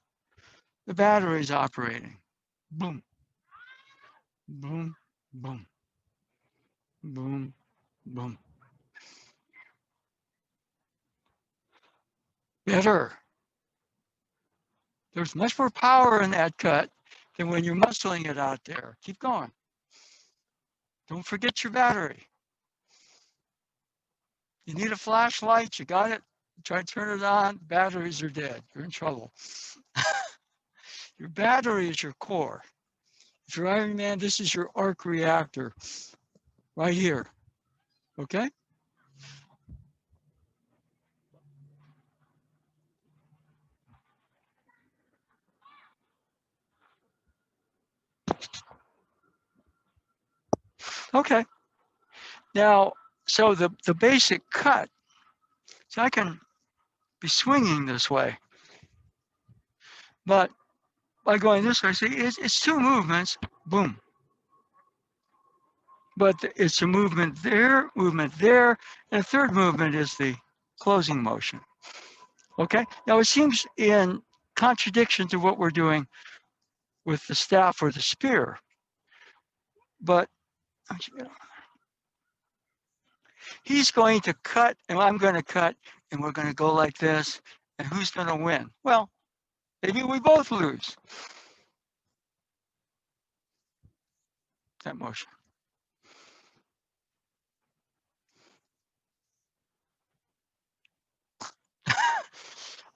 the battery's operating. Boom, boom, boom, boom, boom. Better. There's much more power in that cut than when you're muscling it out there. Keep going. Don't forget your battery. You need a flashlight, you got it. Try to turn it on, batteries are dead. You're in trouble. Your battery is your core. If you're Iron Man, this is your arc reactor right here. Okay? Okay. Now, so the basic cut, so I can be swinging this way, but by going this way, see, it's two movements, boom. But it's a movement there, and a third movement is the closing motion. Okay? Now it seems in contradiction to what we're doing with the staff or the spear, but he's going to cut, and I'm going to cut, and we're going to go like this, and who's going to win? Well, maybe we both lose that motion.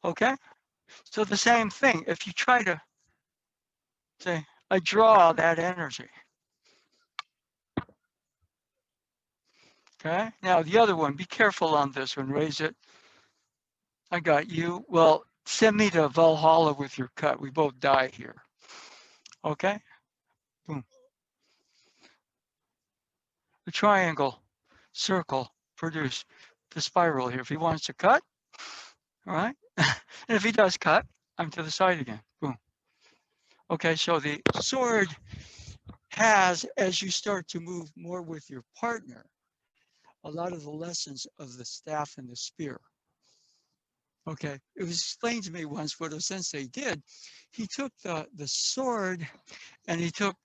Okay? So the same thing, if you try to say, I draw that energy. Okay? Now the other one, be careful on this one, raise it. I got you. Well, send me to Valhalla with your cut. We both die here. Okay? Boom. The triangle, circle, produce the spiral here. If he wants to cut, all right? And if he does cut, I'm to the side again. Boom. Okay, so the sword has, as you start to move more with your partner, a lot of the lessons of the staff and the spear. Okay, it was explained to me once what a sensei did. He took the sword and he took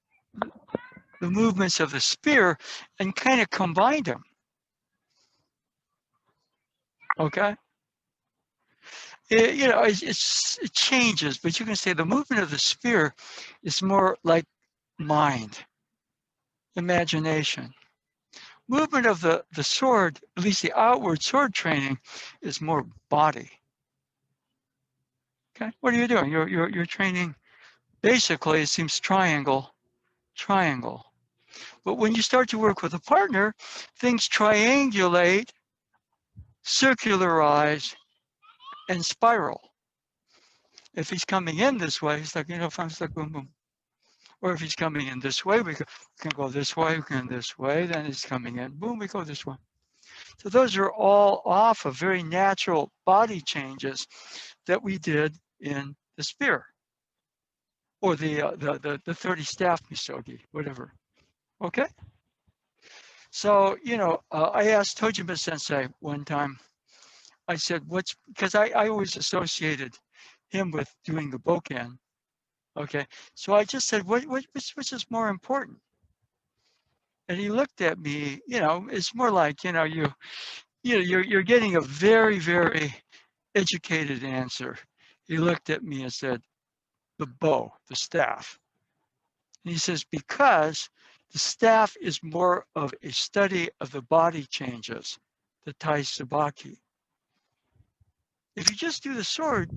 the movements of the spear and kind of combined them. Okay? It changes, but you can say the movement of the spear is more like mind, imagination. Movement of the sword, at least the outward sword training, is more body. Okay, what are you doing? You're training. Basically, it seems triangle. But when you start to work with a partner, things triangulate, circularize, and spiral. If he's coming in this way, he's like, if I'm like boom, boom. Or if he's coming in this way, we can go this way, we can this way, then he's coming in, boom, we go this way. So those are all off of very natural body changes that we did in the spear or the 30 staff misogi, whatever. Okay? So, I asked Tojima Sensei one time, I said, because I always associated him with doing the bokken. Okay, so I just said, which is more important? And he looked at me, it's more like, you're getting a very, very educated answer. He looked at me and said, the bow, the staff. And he says, because the staff is more of a study of the body changes, the Tai Subaki. If you just do the sword,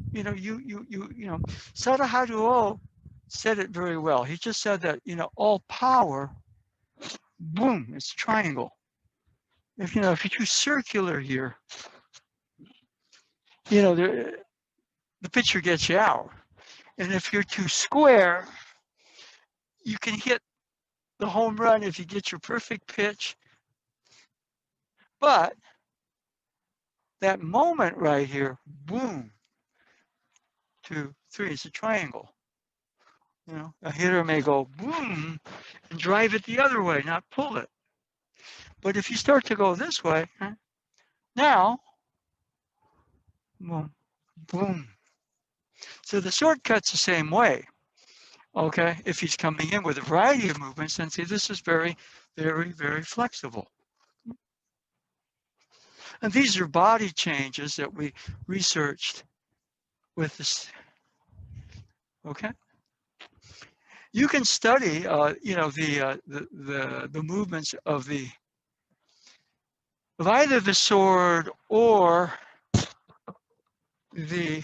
Sada Haruo said it very well. He just said that, all power, boom, it's triangle. If you do circular here, the picture gets you out. And if you're too square, you can hit the home run if you get your perfect pitch. But that moment right here, boom, 2, 3, it's a triangle. A hitter may go boom and drive it the other way, not pull it. But if you start to go this way, now, boom, boom. So the shortcut's the same way. Okay, if he's coming in with a variety of movements, then see, this is very, very, very flexible. And these are body changes that we researched with this. Okay. You can study, the movements of either the sword or the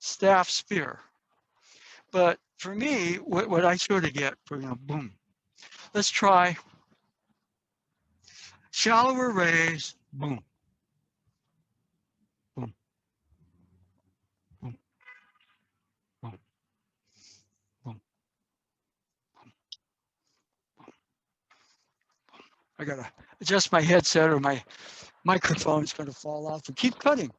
staff spear. But for me, what I sort of get for, boom. Let's try shallower raise, boom, boom, boom, boom, boom. I gotta adjust my headset or my microphone's gonna fall off. So keep cutting.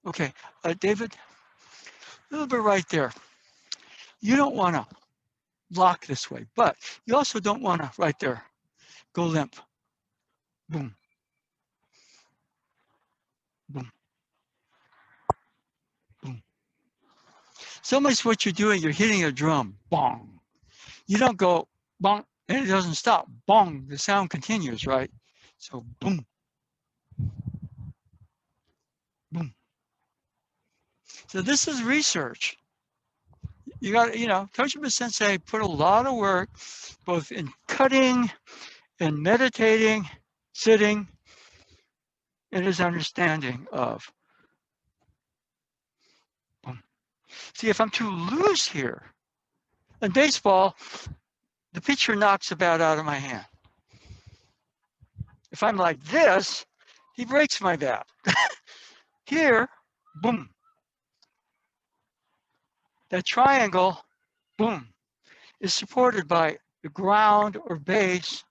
Okay, David, a little bit right there. You don't want to lock this way, but you also don't want to right there go limp. Boom, boom, boom. So much what you're doing, you're hitting a drum, bong. You don't go bong and it doesn't stop. Bong, the sound continues, right? So boom, boom. So this is research. You got, Toshima Sensei put a lot of work both in cutting and meditating, sitting, and his understanding of. Boom. See, if I'm too loose here, in baseball, the pitcher knocks the bat out of my hand. If I'm like this, he breaks my bat. Here, boom. That triangle, boom, is supported by the ground or base,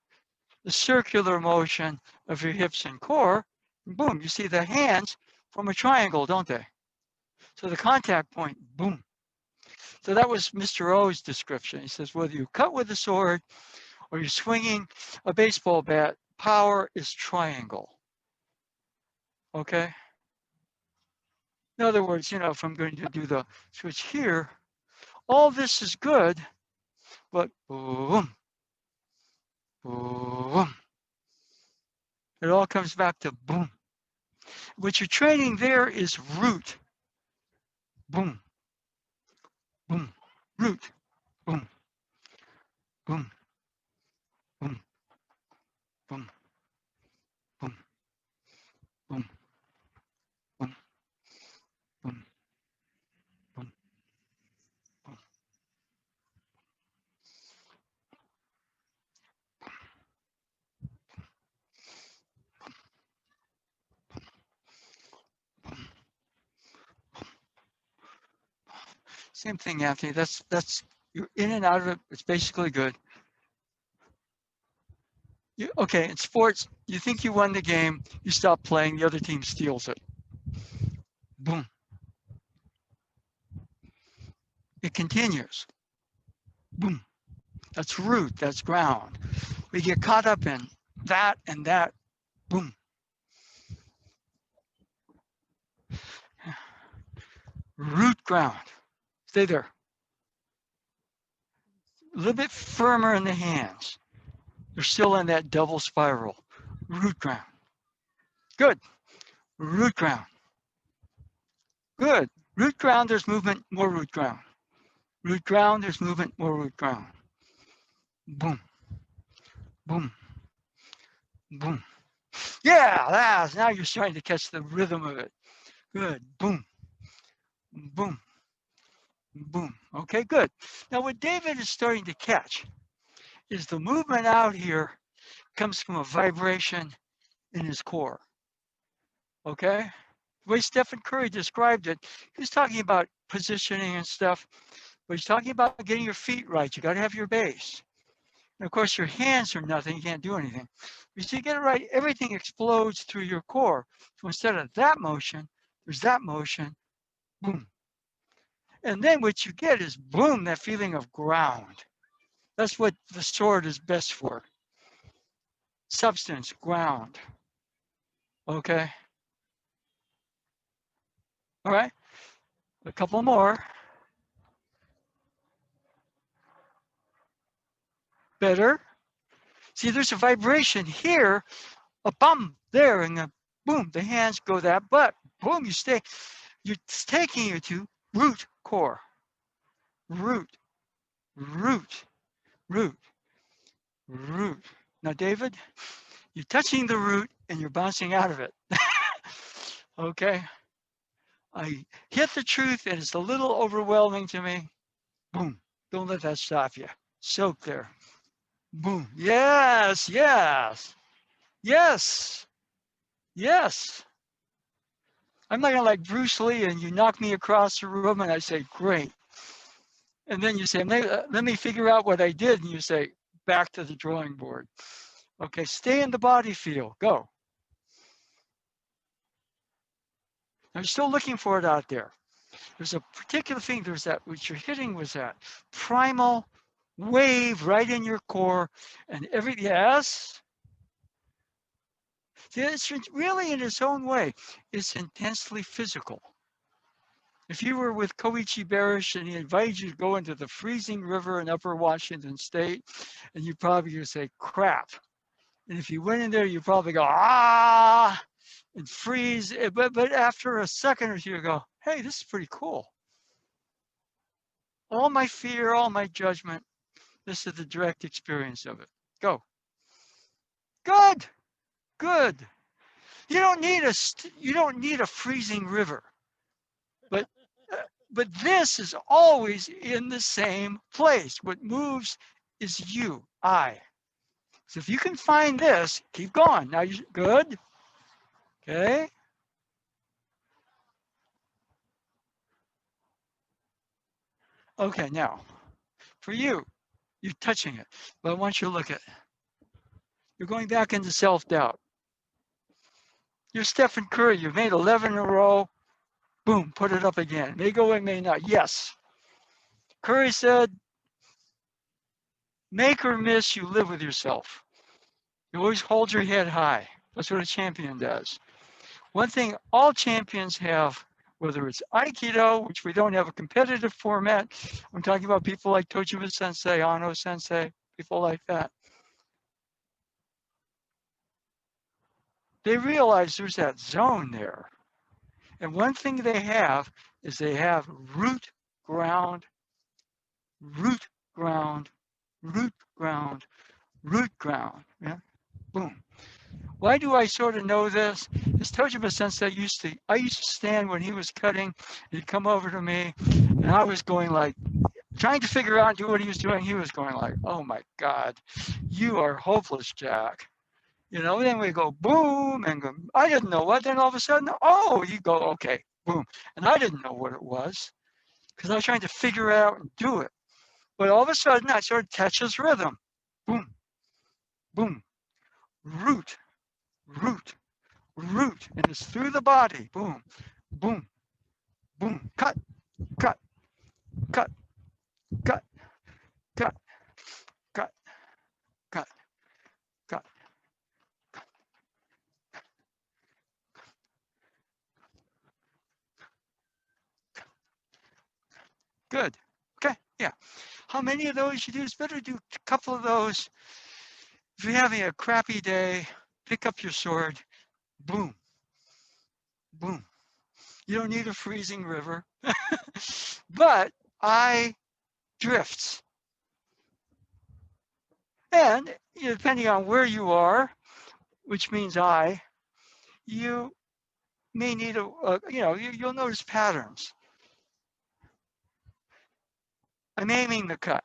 the circular motion of your hips and core. And boom, you see the hands form a triangle, don't they? So the contact point, boom. So that was Mr. O's description. He says, whether you cut with a sword or you're swinging a baseball bat, power is triangle. Okay? In other words, if I'm going to do the switch here, all this is good, but boom, boom. It all comes back to boom. What you're training there is root. Boom, boom, root, boom, boom, boom, boom, boom, boom, boom, boom, boom, boom. Same thing, Anthony. That's you're in and out of it. It's basically good. Okay, in sports, you think you won the game, you stop playing, the other team steals it. Boom. It continues. Boom. That's root, that's ground. We get caught up in that and that. Boom. Root ground. Stay there. A little bit firmer in the hands. They're still in that double spiral. Root ground. Good. Root ground. Good. Root ground, there's movement, more root ground. Root ground, there's movement, more root ground. Boom. Boom. Boom. Yeah, now you're starting to catch the rhythm of it. Good. Boom. Boom. Boom. Okay, good. Now what David is starting to catch is the movement out here comes from a vibration in his core. Okay? The way Stephen Curry described it, he was talking about positioning and stuff, but he's talking about getting your feet right. You got to have your base. And of course, your hands are nothing. You can't do anything. But you get it right, everything explodes through your core. So instead of that motion, there's that motion. Boom. And then what you get is, boom, that feeling of ground. That's what the sword is best for. Substance, ground. Okay. All right. A couple more. Better. See, there's a vibration here, a bum there, and a boom, the hands go that, but boom, you're taking you to root core. Root, root, root, root. Now, David, you're touching the root and you're bouncing out of it. Okay. I hit the truth and it's a little overwhelming to me. Boom. Don't let that stop you. Soak there. Boom. Yes, yes, yes, yes. I'm not gonna like Bruce Lee and you knock me across the room and I say, great. And then you say, let me figure out what I did. And you say, back to the drawing board. Okay, stay in the body field. Go. I'm still looking for it out there. There's a particular thing, there's that, what you're hitting was that primal wave right in your core and yes. It's really in its own way, it's intensely physical. If you were with Koichi Barish and he invited you to go into the freezing river in Upper Washington State, and you probably would say, crap. And if you went in there, you probably go, ah, and freeze. But after a second or two, you go, hey, this is pretty cool. All my fear, all my judgment, this is the direct experience of it. Go. Good, good. You don't need a freezing river, but this is always in the same place. What moves is you, I. So if you can find this, keep going. Now you good. Okay. Okay, now for you, you're touching it, but I want you to look at it. You're going back into self-doubt. You're Stephen Curry. You've made 11 in a row. Boom, put it up again. May go away, may not. Yes. Curry said, make or miss, you live with yourself. You always hold your head high. That's what a champion does. One thing all champions have, whether it's Aikido, which we don't have a competitive format, I'm talking about people like Tojima Sensei, Ano Sensei, people like that. They realize there's that zone there. And one thing they have is they have root, ground, root, ground, root, ground, root, ground. Yeah? Boom. Why do I sort of know this? This Tojima Sensei I used to stand when he was cutting, he'd come over to me, and I was going like, trying to figure out what he was doing. He was going like, oh my God, you are hopeless, Jack. You know, then we go boom and go, I didn't know what, then all of a sudden, oh, you go, okay, boom. And I didn't know what it was because I was trying to figure it out and do it. But all of a sudden, I sort of catch his rhythm. Boom, boom, root, root, root. And it's through the body. Boom, boom, boom. Cut, cut, cut, cut, cut, cut, cut, cut. Good. Okay, yeah. How many of those you do? It's better to do a couple of those. If you're having a crappy day, pick up your sword. Boom, boom. You don't need a freezing river. But I drifts. And depending on where you are, which means you may need you'll notice patterns. I'm aiming the cut.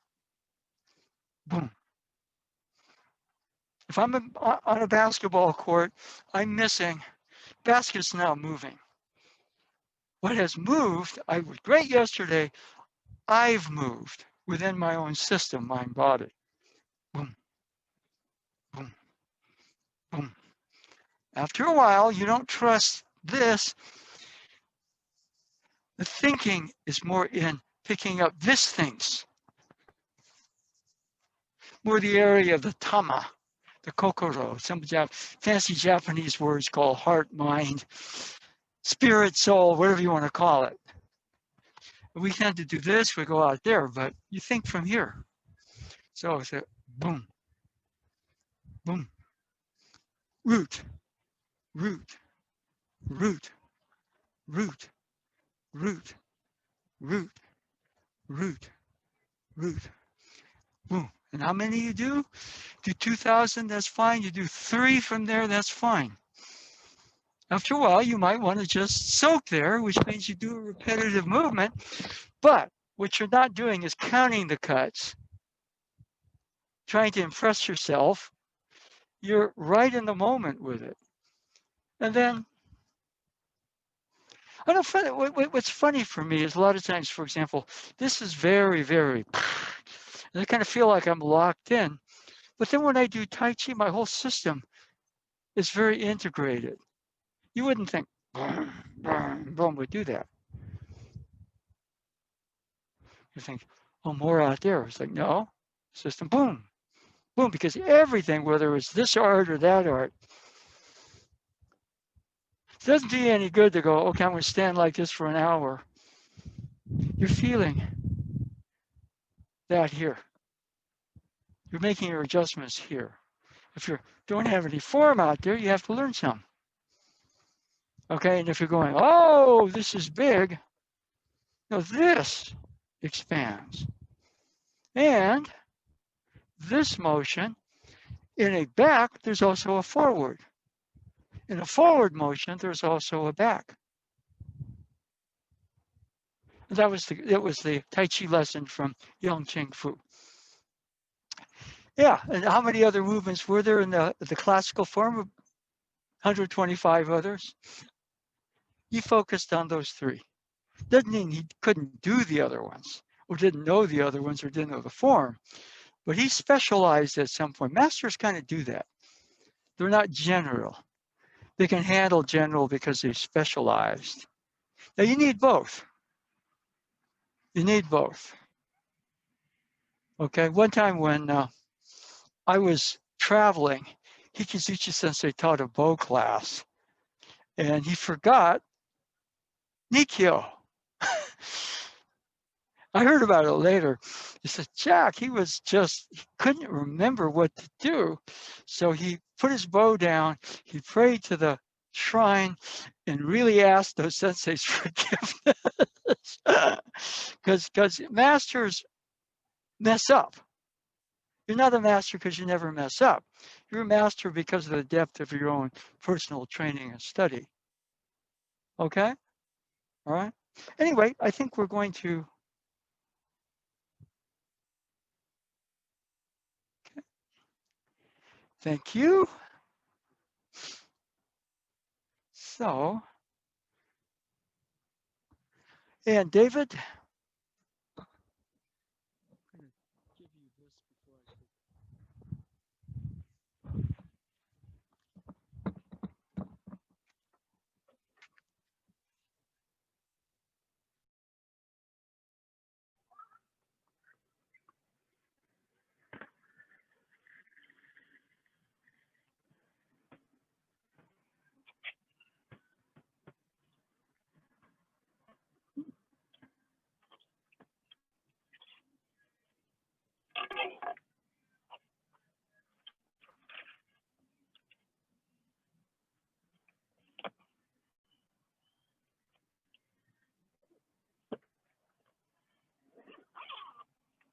Boom. If I'm on a basketball court, I'm missing. Basket's now moving. What has moved, I was great yesterday, I've moved within my own system, mind, body. Boom, boom, boom. After a while, you don't trust this. The thinking is more in picking up this things. More the area of the tama, the kokoro, some fancy Japanese words called heart, mind, spirit, soul, whatever you want to call it. We tend to do this, we go out there, but you think from here. So it's a boom, boom, root, root, root, root, root, root, root, root, boom. And how many you do? Do 2,000, that's fine. You do 3 from there, that's fine. After a while, you might want to just soak there, which means you do a repetitive movement. But what you're not doing is counting the cuts, trying to impress yourself. You're right in the moment with it. And then, I don't find it, what's funny for me is a lot of times, for example, this is very, very, and I kind of feel like I'm locked in. But then when I do Tai Chi, my whole system is very integrated. You wouldn't think, boom, would do that. You think, oh, more out there. It's like, no, system, boom, boom, because everything, whether it's this art or that art, it doesn't do you any good to go, okay, I'm going to stand like this for an hour. You're feeling that here. You're making your adjustments here. If you don't have any form out there, you have to learn some. Okay, and if you're going, oh, this is big, no, this expands. And this motion, in a back, there's also a forward. In a forward motion, there's also a back. And that was the Tai Chi lesson from Yang Cheng Fu. Yeah, and how many other movements were there in the classical form of 125 others? He focused on those 3. Doesn't mean he couldn't do the other ones, or didn't know the other ones, or didn't know the form. But he specialized at some point. Masters kind of do that. They're not general. They can handle general because they've specialized. Now you need both. You need both. Okay, one time when I was traveling, Hikizuchi Sensei taught a bow class, and he forgot Nikkyo. I heard about it later. He said, Jack, he couldn't remember what to do. So he put his bow down, he prayed to the shrine, and really asked those senseis forgiveness. Because masters mess up. You're not a master because you never mess up. You're a master because of the depth of your own personal training and study. Okay? All right? Anyway, I think we're going to... Okay. Thank you. So, and David,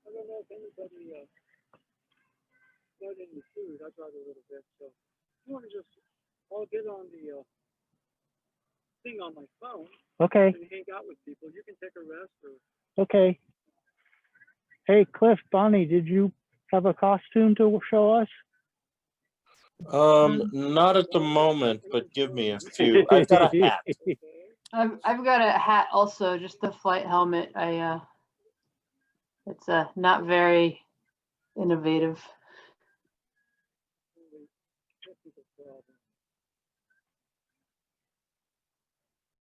I don't know if anybody got any food. I brought a little bit, so you want to just, I'll get on the thing on my phone. Okay. And hang out with people. You can take a rest or. Okay. Hey, Cliff, Bonnie, did you have a costume to show us? Not at the moment, but give me a few. I've got a hat. I've got a hat also, just the flight helmet. It's not very innovative.